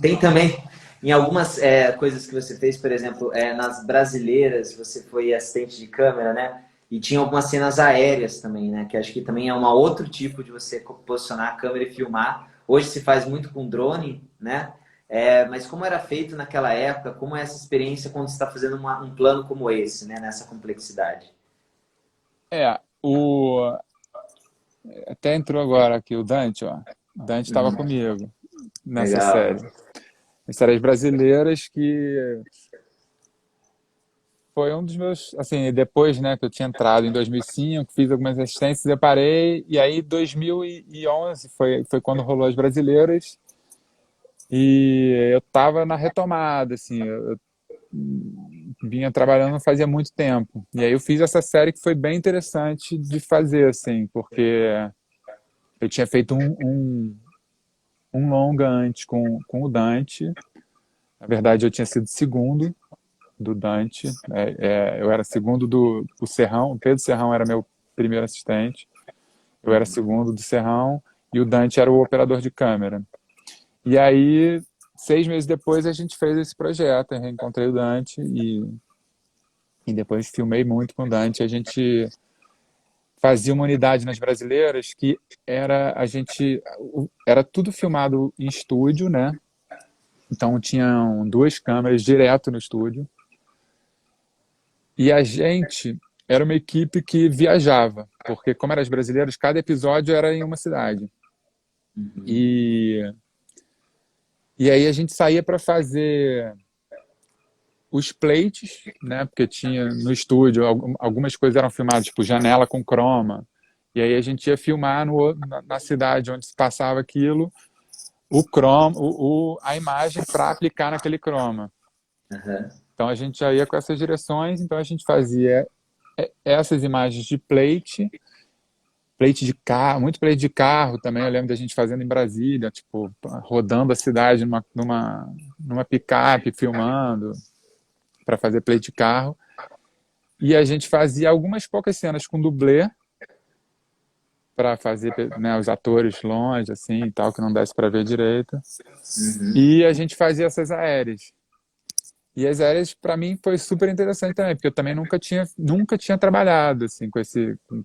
tem também, em algumas coisas que você fez, por exemplo, nas brasileiras, você foi assistente de câmera, né? E tinha algumas cenas aéreas também, né? Que acho que também é um outro tipo de você posicionar a câmera e filmar. Hoje se faz muito com drone, né? Mas como era feito naquela época, como é essa experiência quando você está fazendo um plano como esse, né? Nessa complexidade? É, o até entrou agora aqui o Dante, ó. Dante estava Uhum. comigo nessa Legal. série. As séries brasileiras que foi um dos meus, assim, depois, né, que eu tinha entrado em 2005, fiz algumas assistências, eu parei, e aí 2011 foi quando rolou as brasileiras, e eu tava na retomada, assim, eu vinha trabalhando não fazia muito tempo. E aí eu fiz essa série que foi bem interessante de fazer, assim, porque eu tinha feito um longa antes com o Dante. Na verdade, eu tinha sido segundo do Dante. Eu era segundo do o Serrão. O Pedro Serrão era meu primeiro assistente. Eu era segundo do Serrão e o Dante era o operador de câmera. E aí, 6 meses depois, a gente fez esse projeto. Eu reencontrei o Dante e depois filmei muito com o Dante. A gente fazia uma unidade nas brasileiras que era tudo filmado em estúdio, né? Então tinham 2 câmeras direto no estúdio. E a gente era uma equipe que viajava, porque como eram as brasileiras, cada episódio era em uma cidade. E, e aí a gente saía para fazer os plates, né? Porque tinha no estúdio, algumas coisas eram filmadas, tipo janela com croma. E aí a gente ia filmar na cidade onde se passava aquilo, o croma, a imagem para aplicar naquele croma. Aham. Então a gente já ia com essas direções, então a gente fazia essas imagens de plate de carro, muito plate de carro também, eu lembro da gente fazendo em Brasília, tipo, rodando a cidade numa picape, filmando para fazer plate de carro. E a gente fazia algumas poucas cenas com dublê para fazer, né, os atores longe, assim, e tal, que não desse para ver direito. E a gente fazia essas aéreas. E as aéreas, para mim, foi super interessante também, porque eu também nunca tinha trabalhado assim,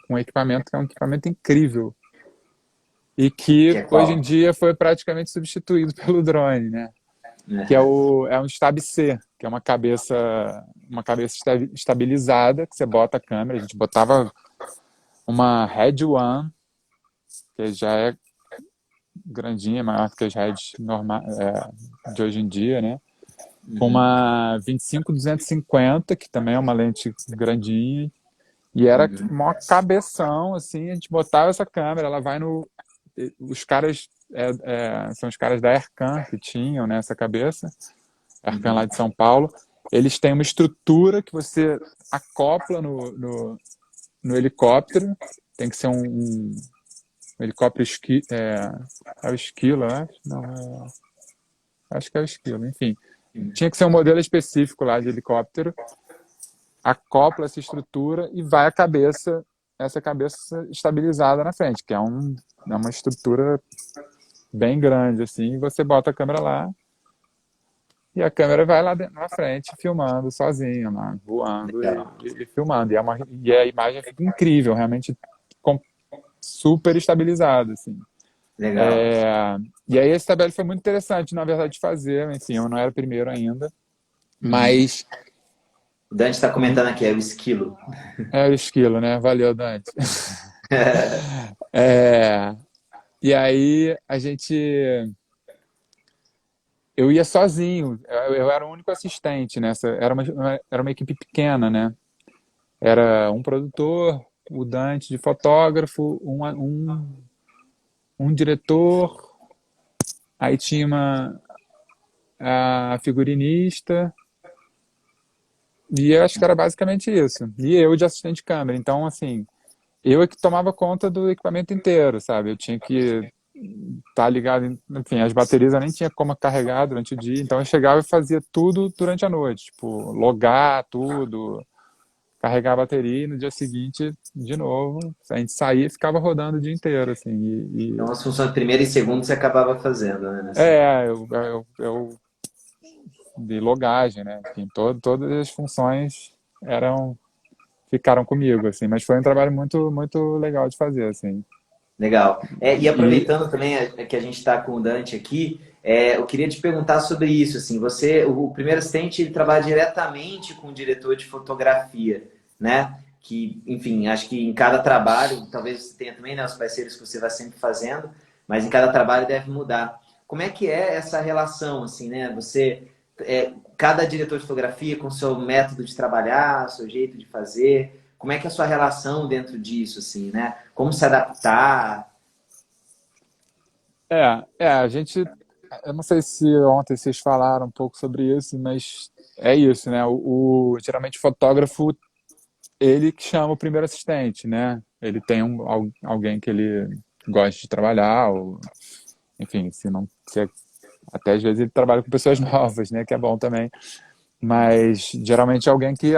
com equipamento, que é um equipamento incrível. E Que que é hoje em qual? dia foi praticamente substituído pelo drone, né? Que Aham. é um Stab-C, que é uma cabeça estabilizada, que você bota a câmera. A gente botava uma Red One, que já é grandinha, maior que as Reds de hoje em dia, né? Com uma 25-250, que também é uma lente grandinha, e era uma cabeção, assim, a gente botava essa câmera, ela vai no... Os caras, são os caras da Aircan que tinham, né, essa cabeça, Aircan lá de São Paulo, eles têm uma estrutura que você acopla no helicóptero, tem que ser um helicóptero é o esquilo, eu acho? Não, acho que é o esquilo, enfim. Tinha que ser um modelo específico lá de helicóptero, acopla essa estrutura e vai essa cabeça estabilizada na frente, que é uma estrutura bem grande, assim, e você bota a câmera lá e a câmera vai lá na frente filmando sozinha, lá, voando Legal. e filmando. E a imagem fica incrível, realmente super estabilizada, assim. Legal. E aí esse trabalho foi muito interessante, na verdade, de fazer. Enfim, eu não era o primeiro ainda, mas O Dante está comentando aqui, é o esquilo. é o esquilo, né? Valeu, Dante. É, e aí eu ia sozinho, eu era o único assistente nessa, era uma equipe pequena, né? Era um produtor, o Dante de fotógrafo, um diretor, aí tinha a figurinista, e eu acho que era basicamente isso. E eu de assistente de câmera. Então, assim, eu é que tomava conta do equipamento inteiro, sabe? Eu tinha que estar ligado, enfim, as baterias eu nem tinha como carregar durante o dia, então eu chegava e fazia tudo durante a noite, tipo, logar tudo, carregar a bateria e no dia seguinte, de novo, a gente saía e ficava rodando o dia inteiro, assim, Então, as funções primeiro e segundo você acabava fazendo, né? eu de logagem, né? Enfim, todas as funções ficaram comigo, assim, mas foi um trabalho muito, muito legal de fazer, assim. Legal. E E, aproveitando também que a gente está com o Dante aqui, eu queria te perguntar sobre isso. Assim, o primeiro assistente, ele trabalha diretamente com o diretor de fotografia, né? Que, enfim, acho que em cada trabalho, talvez você tenha também, né, os parceiros que você vai sempre fazendo, mas em cada trabalho deve mudar. Como é que é essa relação, assim, né? Você cada diretor de fotografia com seu método de trabalhar, seu jeito de fazer. Como é que é a sua relação dentro disso, assim, né? Como se adaptar? A gente, eu não sei se ontem vocês falaram um pouco sobre isso, mas é isso, né? Geralmente o fotógrafo, ele que chama o primeiro assistente, né? Ele tem alguém que ele gosta de trabalhar, ou, enfim, se não, até às vezes ele trabalha com pessoas novas, né? Que é bom também. Mas geralmente é alguém que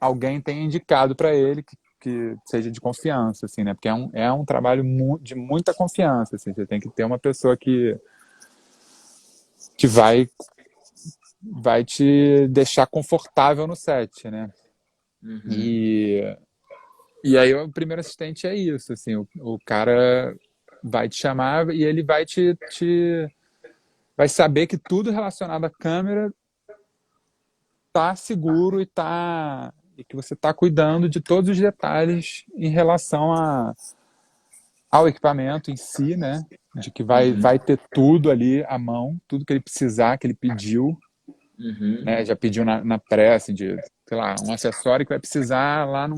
alguém tem indicado para ele que seja de confiança, assim, né? Porque é um trabalho de muita confiança, assim. Você tem que ter uma pessoa que vai te deixar confortável no set, né? Uhum, E, e aí o primeiro assistente é isso, assim, o cara vai te chamar e ele vai saber que tudo relacionado à câmera tá seguro e que você tá cuidando de todos os detalhes em relação ao equipamento em si, né? De que uhum, vai ter tudo ali à mão, tudo que ele precisar, que ele pediu, uhum, né? Já pediu na pré, assim, de, sei lá, um acessório que vai precisar lá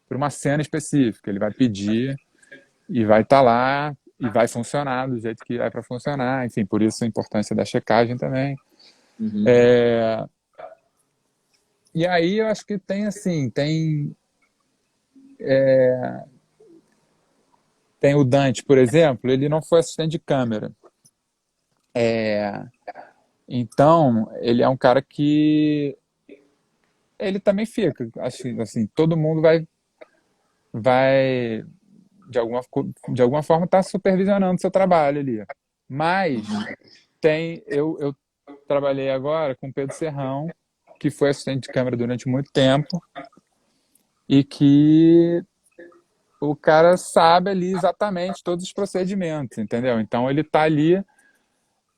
por uma cena específica. Ele vai pedir e vai estar lá e vai funcionar do jeito que é para funcionar. Enfim, por isso a importância da checagem também. uhum, É, e aí eu acho que tem assim, tem o Dante, por exemplo, ele não foi assistente de câmera. Então, ele é um cara que ele também fica, assim, todo mundo vai de alguma forma estar supervisionando o seu trabalho ali. Mas eu trabalhei agora com o Pedro Serrão, que foi assistente de câmera durante muito tempo e que o cara sabe ali exatamente todos os procedimentos, entendeu? Então ele tá ali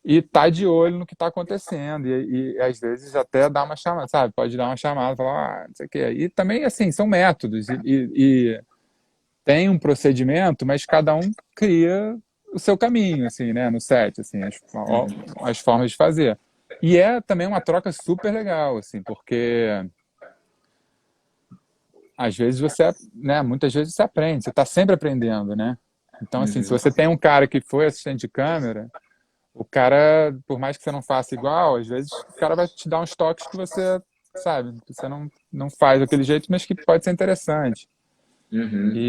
e tá de olho no que tá acontecendo e às vezes até dá uma chamada, sabe? Pode dar uma chamada, falar, não sei o quê. E também, assim, são métodos e tem um procedimento, mas cada um cria o seu caminho, assim, né, no set, assim, as formas de fazer. E é também uma troca super legal, assim, porque às vezes né, muitas vezes você aprende, você está sempre aprendendo, né? Então, assim, se uhum, você tem um cara que foi assistente de câmera, o cara, por mais que você não faça igual, às vezes o cara vai te dar uns toques que você, sabe, que você não faz daquele jeito, mas que pode ser interessante. uhum,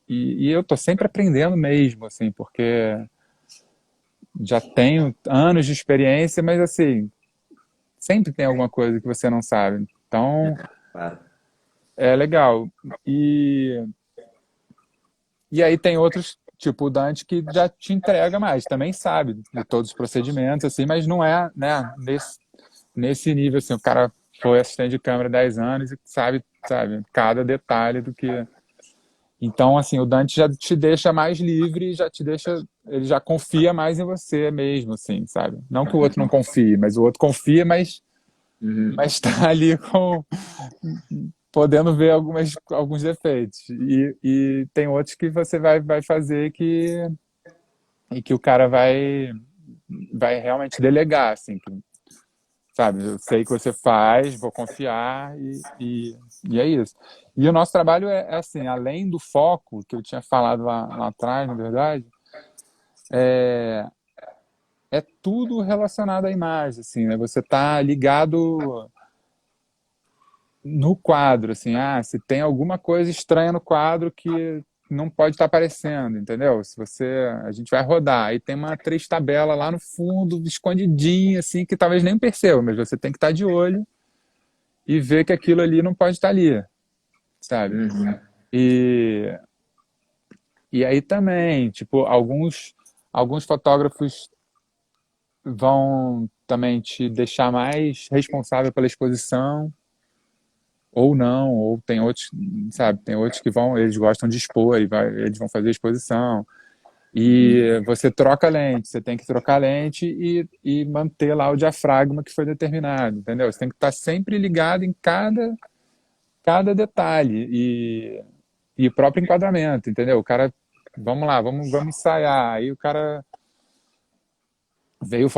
E, e eu tô sempre aprendendo mesmo, assim, porque já tenho anos de experiência, mas assim, sempre tem alguma coisa que você não sabe. Então, claro. é legal. E, e aí tem outros, tipo o Dante, que já te entrega mais, também sabe de todos os procedimentos, assim, mas não é, né, nesse nível, assim, o cara foi assistente de câmera 10 anos e sabe, cada detalhe do que. Então, assim, o Dante já te deixa mais livre, já te deixa, ele já confia mais em você mesmo, assim, sabe? Não que o outro não confie, mas o outro confia, Uhum, mas tá ali podendo ver alguns defeitos. E tem outros que você vai fazer e que o cara vai realmente delegar, assim, sabe? Eu sei que você faz, vou confiar e é isso. E o nosso trabalho é assim, além do foco que eu tinha falado lá atrás, na verdade, é tudo relacionado à imagem, assim, né? Você tá ligado no quadro, assim, se tem alguma coisa estranha no quadro que não pode estar aparecendo, entendeu? Se você, a gente vai rodar, aí tem uma três tabela lá no fundo, escondidinha, assim, que talvez nem perceba, mas você tem que estar de olho e ver que aquilo ali não pode estar ali, sabe? uhum, E, e aí também, tipo, alguns fotógrafos vão também te deixar mais responsável pela exposição, ou não, ou tem outros, sabe, tem outros que eles gostam de expor eles vão fazer exposição. uhum, E você troca a lente, você tem que trocar a lente e manter lá o diafragma que foi determinado, entendeu? Você tem que estar sempre ligado em cada detalhe e o próprio enquadramento, entendeu? O cara, vamos lá, vamos ensaiar. Aí o cara veio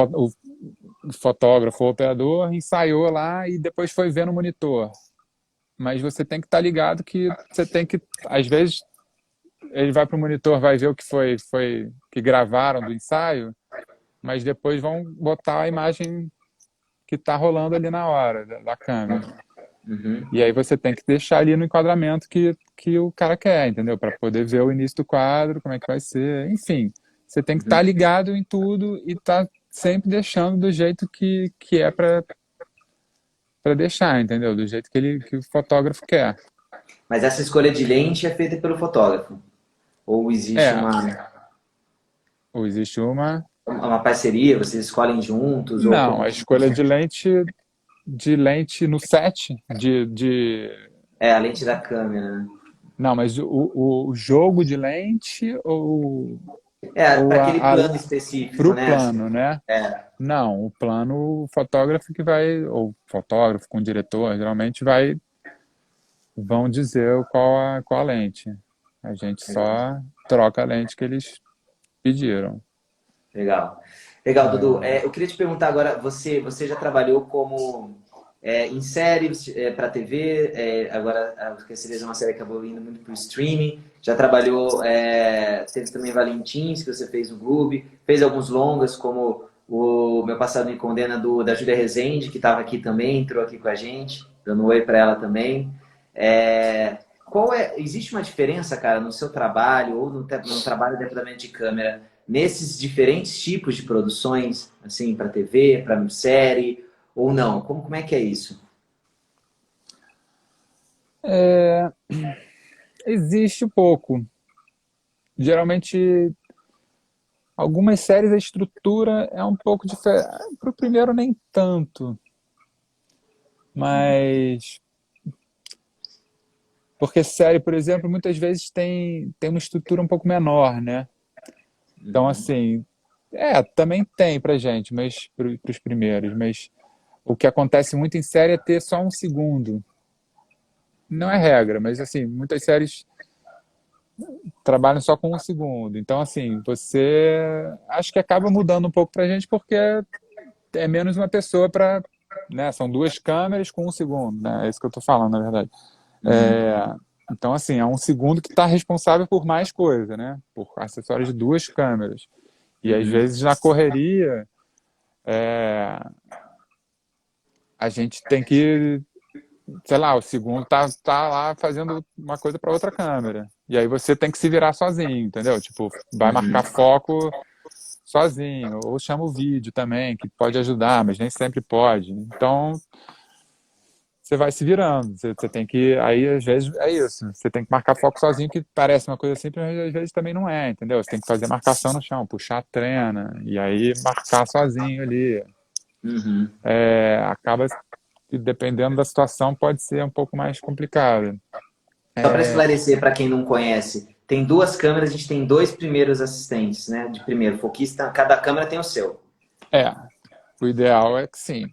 fotógrafo ou operador ensaiou lá e depois foi ver no monitor. Mas você tem que estar ligado que você tem que, às vezes, ele vai para o monitor, vai ver o que foi que gravaram do ensaio, mas depois vão botar a imagem que está rolando ali na hora da câmera. Uhum, E aí você tem que deixar ali no enquadramento que o cara quer, entendeu? Para poder ver o início do quadro, como é que vai ser, enfim. Você tem que estar uhum. ligado em tudo e estar sempre deixando do jeito que é para deixar, entendeu? Do jeito que o fotógrafo quer. Mas essa escolha de lente é feita pelo fotógrafo? Ou existe É, ou existe uma. uma parceria, vocês escolhem juntos, ou Não, como a que escolha funciona? de lente no set, É, a lente da câmera, né? não, mas o jogo de lente É, ou para aquele plano específico, pro né? Assim, plano, né? é, Não, o plano, o fotógrafo que vai, ou fotógrafo com diretor, geralmente vão dizer qual a lente. A gente legal. só troca a lente que eles pediram. Legal. Legal, Dudu. É, Eu queria te perguntar agora, você já trabalhou como em séries para TV, agora a Cacilhas é uma série que acabou indo muito para o streaming, já trabalhou, teve também Valentins, que você fez no Gloob, fez alguns longas, como o Meu Passado Me Condena, da Júlia Rezende, que estava aqui também, entrou aqui com a gente, dando um oi para ela também. Existe uma diferença, cara, no seu trabalho ou no trabalho de departamento de câmera nesses diferentes tipos de produções, assim, para TV, para série, ou não? Como é que é isso? é, existe um pouco. Geralmente, algumas séries a estrutura é um pouco diferente. Para o primeiro, nem tanto. Mas. Porque série, por exemplo, muitas vezes tem uma estrutura um pouco menor, né? Então, Uhum. assim. Também tem pra gente, mas pros primeiros. Mas o que acontece muito em série é ter só um segundo. Não é regra, mas assim, muitas séries trabalham só com um segundo. Então, assim, você acho que acaba mudando um pouco pra gente porque é menos uma pessoa para, né? São duas câmeras com um segundo, né? É isso que eu tô falando, na verdade. Uhum. Então, assim, é um segundo que está responsável por mais coisa, né? Por acessórios de duas câmeras. E às Uhum. vezes na correria a gente tem que, sei lá, o segundo tá lá fazendo uma coisa para outra câmera. E aí você tem que se virar sozinho, entendeu? Tipo, vai Uhum. marcar foco sozinho, ou chama o vídeo também, que pode ajudar, mas nem sempre pode. Então, você vai se virando. Você tem que. Aí, às vezes, é isso. Você tem que marcar foco sozinho, que parece uma coisa simples, mas às vezes também não é, entendeu? Você tem que fazer marcação no chão, puxar a trena, e aí marcar sozinho ali. Uhum. Acaba que, dependendo da situação, pode ser um pouco mais complicado. Só para esclarecer para quem não conhece, tem duas câmeras, a gente tem dois primeiros assistentes, né? De primeiro, foquista, cada câmera tem o seu. É, o ideal é que sim.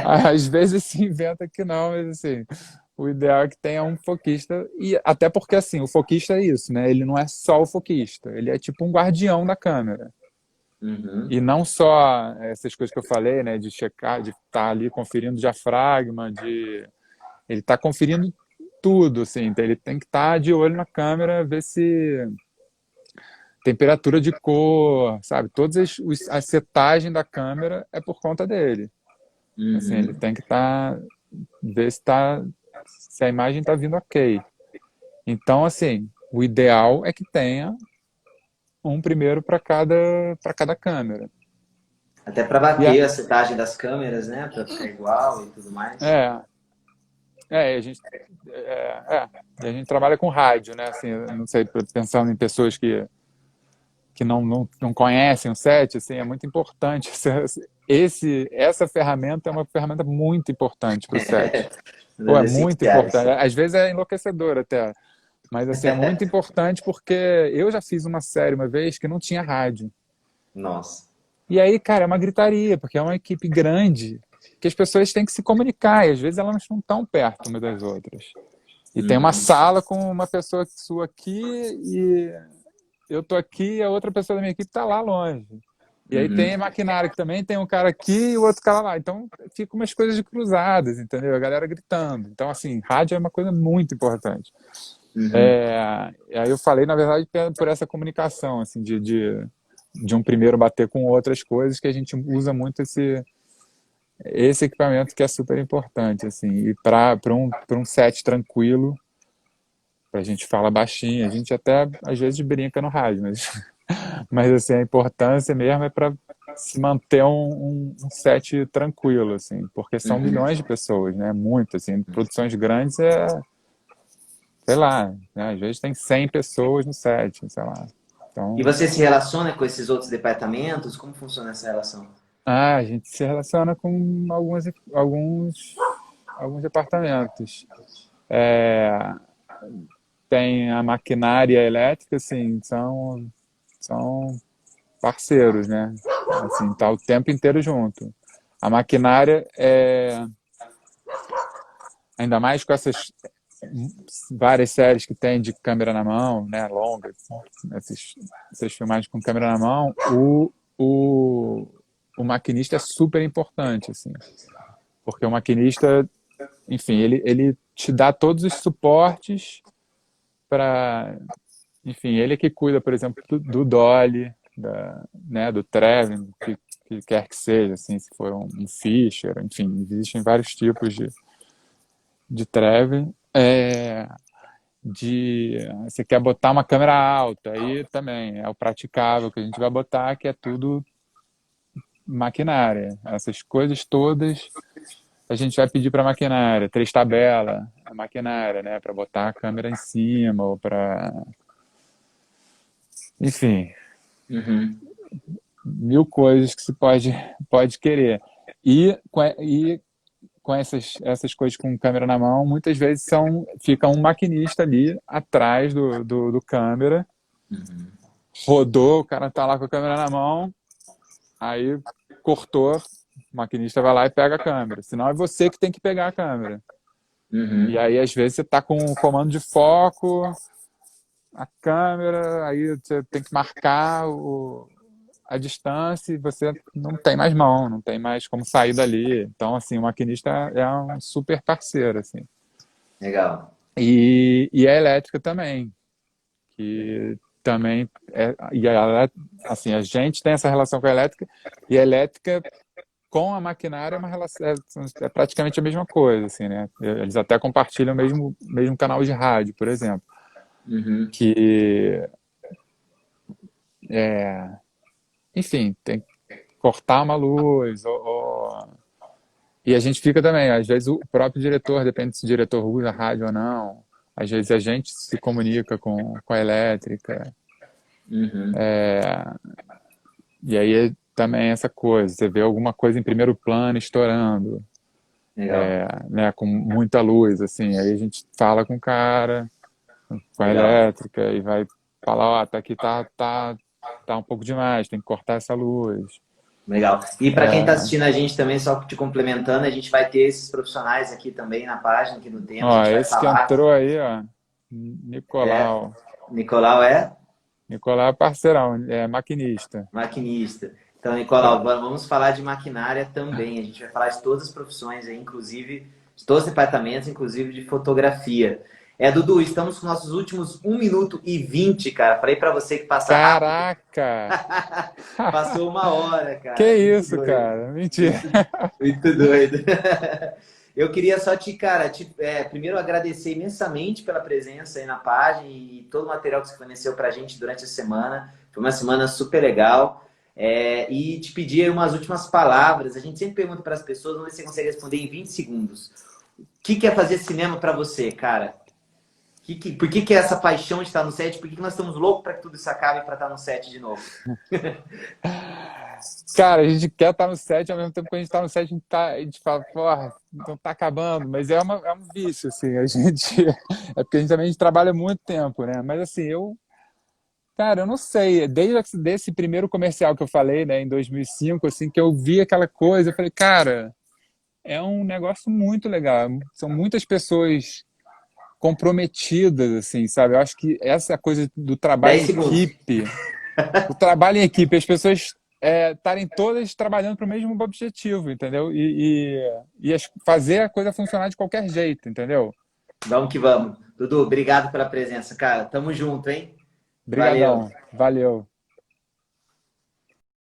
Às vezes se inventa que não, mas assim, o ideal é que tenha um foquista, e até porque assim, o foquista é isso, né? Ele não é só o foquista, ele é tipo um guardião da câmera. Uhum. E não só essas coisas que eu falei, né? De checar, de estar ali conferindo o diafragma, ele está conferindo tudo, assim, então ele tem que estar de olho na câmera, ver se temperatura de cor, sabe? Todas a setagem da câmera é por conta dele. Assim, ele Uhum. tem que ver se a imagem está vindo ok. Então, assim, o ideal é que tenha um primeiro para cada câmera. Até para E a, bater a setagem das câmeras, né? Para ficar igual e tudo mais. é, a gente a gente trabalha com rádio, né? Assim, eu não sei, pensando em pessoas que não conhecem o set, assim, é muito importante. Essa ferramenta é uma ferramenta muito importante para o set. Uma Pô, das é muito essenciais. importante. Às vezes é enlouquecedor até. Mas assim, é muito importante porque eu já fiz uma série uma vez que não tinha rádio. Nossa. E aí, cara, é uma gritaria, porque é uma equipe grande que as pessoas têm que se comunicar e às vezes elas não estão perto umas das outras. E tem uma Uhum. sala com uma pessoa sua aqui e eu tô aqui e a outra pessoa da minha equipe está lá longe. E aí Uhum. tem maquinário que também tem um cara aqui e o outro cara lá. Então fica umas coisas cruzadas, entendeu? A galera gritando. Então, assim, rádio é uma coisa muito importante. Uhum. E aí eu falei, na verdade, por essa comunicação, assim, de um primeiro bater com outras coisas, que a gente usa muito esse equipamento que é super importante, assim. E para um set tranquilo, a gente fala baixinho, a gente até às vezes brinca no rádio, mas assim, a importância mesmo é para se manter um set tranquilo, assim, porque são Uhum. milhões de pessoas, né? Muito, assim, produções grandes sei lá, né? Às vezes tem 100 pessoas no set, sei lá. E Então, você se relaciona com esses outros departamentos? Como funciona essa relação? a gente se relaciona com alguns departamentos. Tem a maquinária elétrica, assim, são parceiros, né? Assim, tá o tempo inteiro junto. A maquinária ainda mais com essas várias séries que tem de câmera na mão, né, longas, essas filmagens com câmera na mão, o, o maquinista é super importante, assim, porque o maquinista, enfim, ele te dá todos os suportes para, enfim, ele é que cuida, por exemplo, do dolly, né, do Trevin, que quer que seja, assim, se for um Fisher, enfim, existem vários tipos de Trevin. Você quer botar uma câmera alta, aí também é o praticável que a gente vai botar, que é tudo maquinária. Essas coisas todas a gente vai pedir para maquinária, três tabela, a maquinária, né, para botar a câmera em cima ou para, enfim, Uhum. mil coisas que se pode querer. E com essas coisas com câmera na mão, muitas vezes fica um maquinista ali atrás do câmera, rodou, o cara tá lá com a câmera na mão, aí cortou, o maquinista vai lá e pega a câmera. Senão é você que tem que pegar a câmera. E Uhum. aí, às vezes, você tá com o comando de foco, a câmera, aí você tem que marcar a distância e você não tem mais mão, não tem mais como sair dali. Então, assim, o maquinista é um super parceiro, assim. Legal. E a elétrica também, que também assim, a gente tem essa relação com a elétrica e a elétrica com a maquinária é uma relação, é praticamente a mesma coisa, assim, né? Eles até compartilham o mesmo canal de rádio, por exemplo, Uhum. que, enfim, tem que cortar uma luz, e a gente fica também, às vezes o próprio diretor, depende se o diretor usa rádio ou não, às vezes a gente se comunica com a elétrica, Uhum. e aí também essa coisa, você vê alguma coisa em primeiro plano estourando, Legal. né, com muita luz, assim, aí a gente fala com o cara, com a Legal. elétrica, e vai falar, ó, tá aqui, tá um pouco demais, tem que cortar essa luz. Legal. E para quem está assistindo a gente também, só te complementando, a gente vai ter esses profissionais aqui também na página, aqui no Temos, a Ó, gente vai esse que falar. entrou aí, ó, É, Nicolau. Nicolau é Nicolau é parceirão, é maquinista. maquinista. Então, Nicolau, É. vamos falar de maquinária também. A gente vai falar de todas as profissões aí, inclusive de todos os departamentos, inclusive de fotografia. Dudu, estamos com nossos últimos 1 minuto e 20, cara. Falei para você que passa rápido. Caraca! Passou 1 hora, Que cara. Muito isso, doido. cara? Mentira. Muito, muito doido. Eu queria só primeiro agradecer imensamente pela presença aí na página e todo o material que você forneceu para a gente durante a semana. Foi uma semana super legal. E te pedir umas últimas palavras. A gente sempre pergunta para as pessoas, vamos ver se você consegue responder em 20 segundos. O que é fazer cinema para você, cara? Por que é essa paixão de estar no set? Por que nós estamos loucos para que tudo isso acabe para estar no set de novo? Cara, a gente quer estar no set, ao mesmo tempo que a gente está no set, a gente fala, porra, não tá acabando, mas é um vício, assim, a gente, é porque a gente também trabalha muito tempo, né, mas assim, cara, eu não sei, desde desse primeiro comercial que eu falei, né, em 2005, assim, que eu vi aquela coisa, eu falei, cara, é um negócio muito legal, são muitas pessoas comprometidas, assim, sabe, eu acho que essa coisa do trabalho 10 em segundos. equipe, o trabalho em equipe, as pessoas estarem todas trabalhando para o mesmo objetivo, entendeu? Fazer a coisa funcionar de qualquer jeito, entendeu? Vamos que vamos. Dudu, obrigado pela presença, cara. Tamo junto, hein? Valeu. Brigadão, valeu.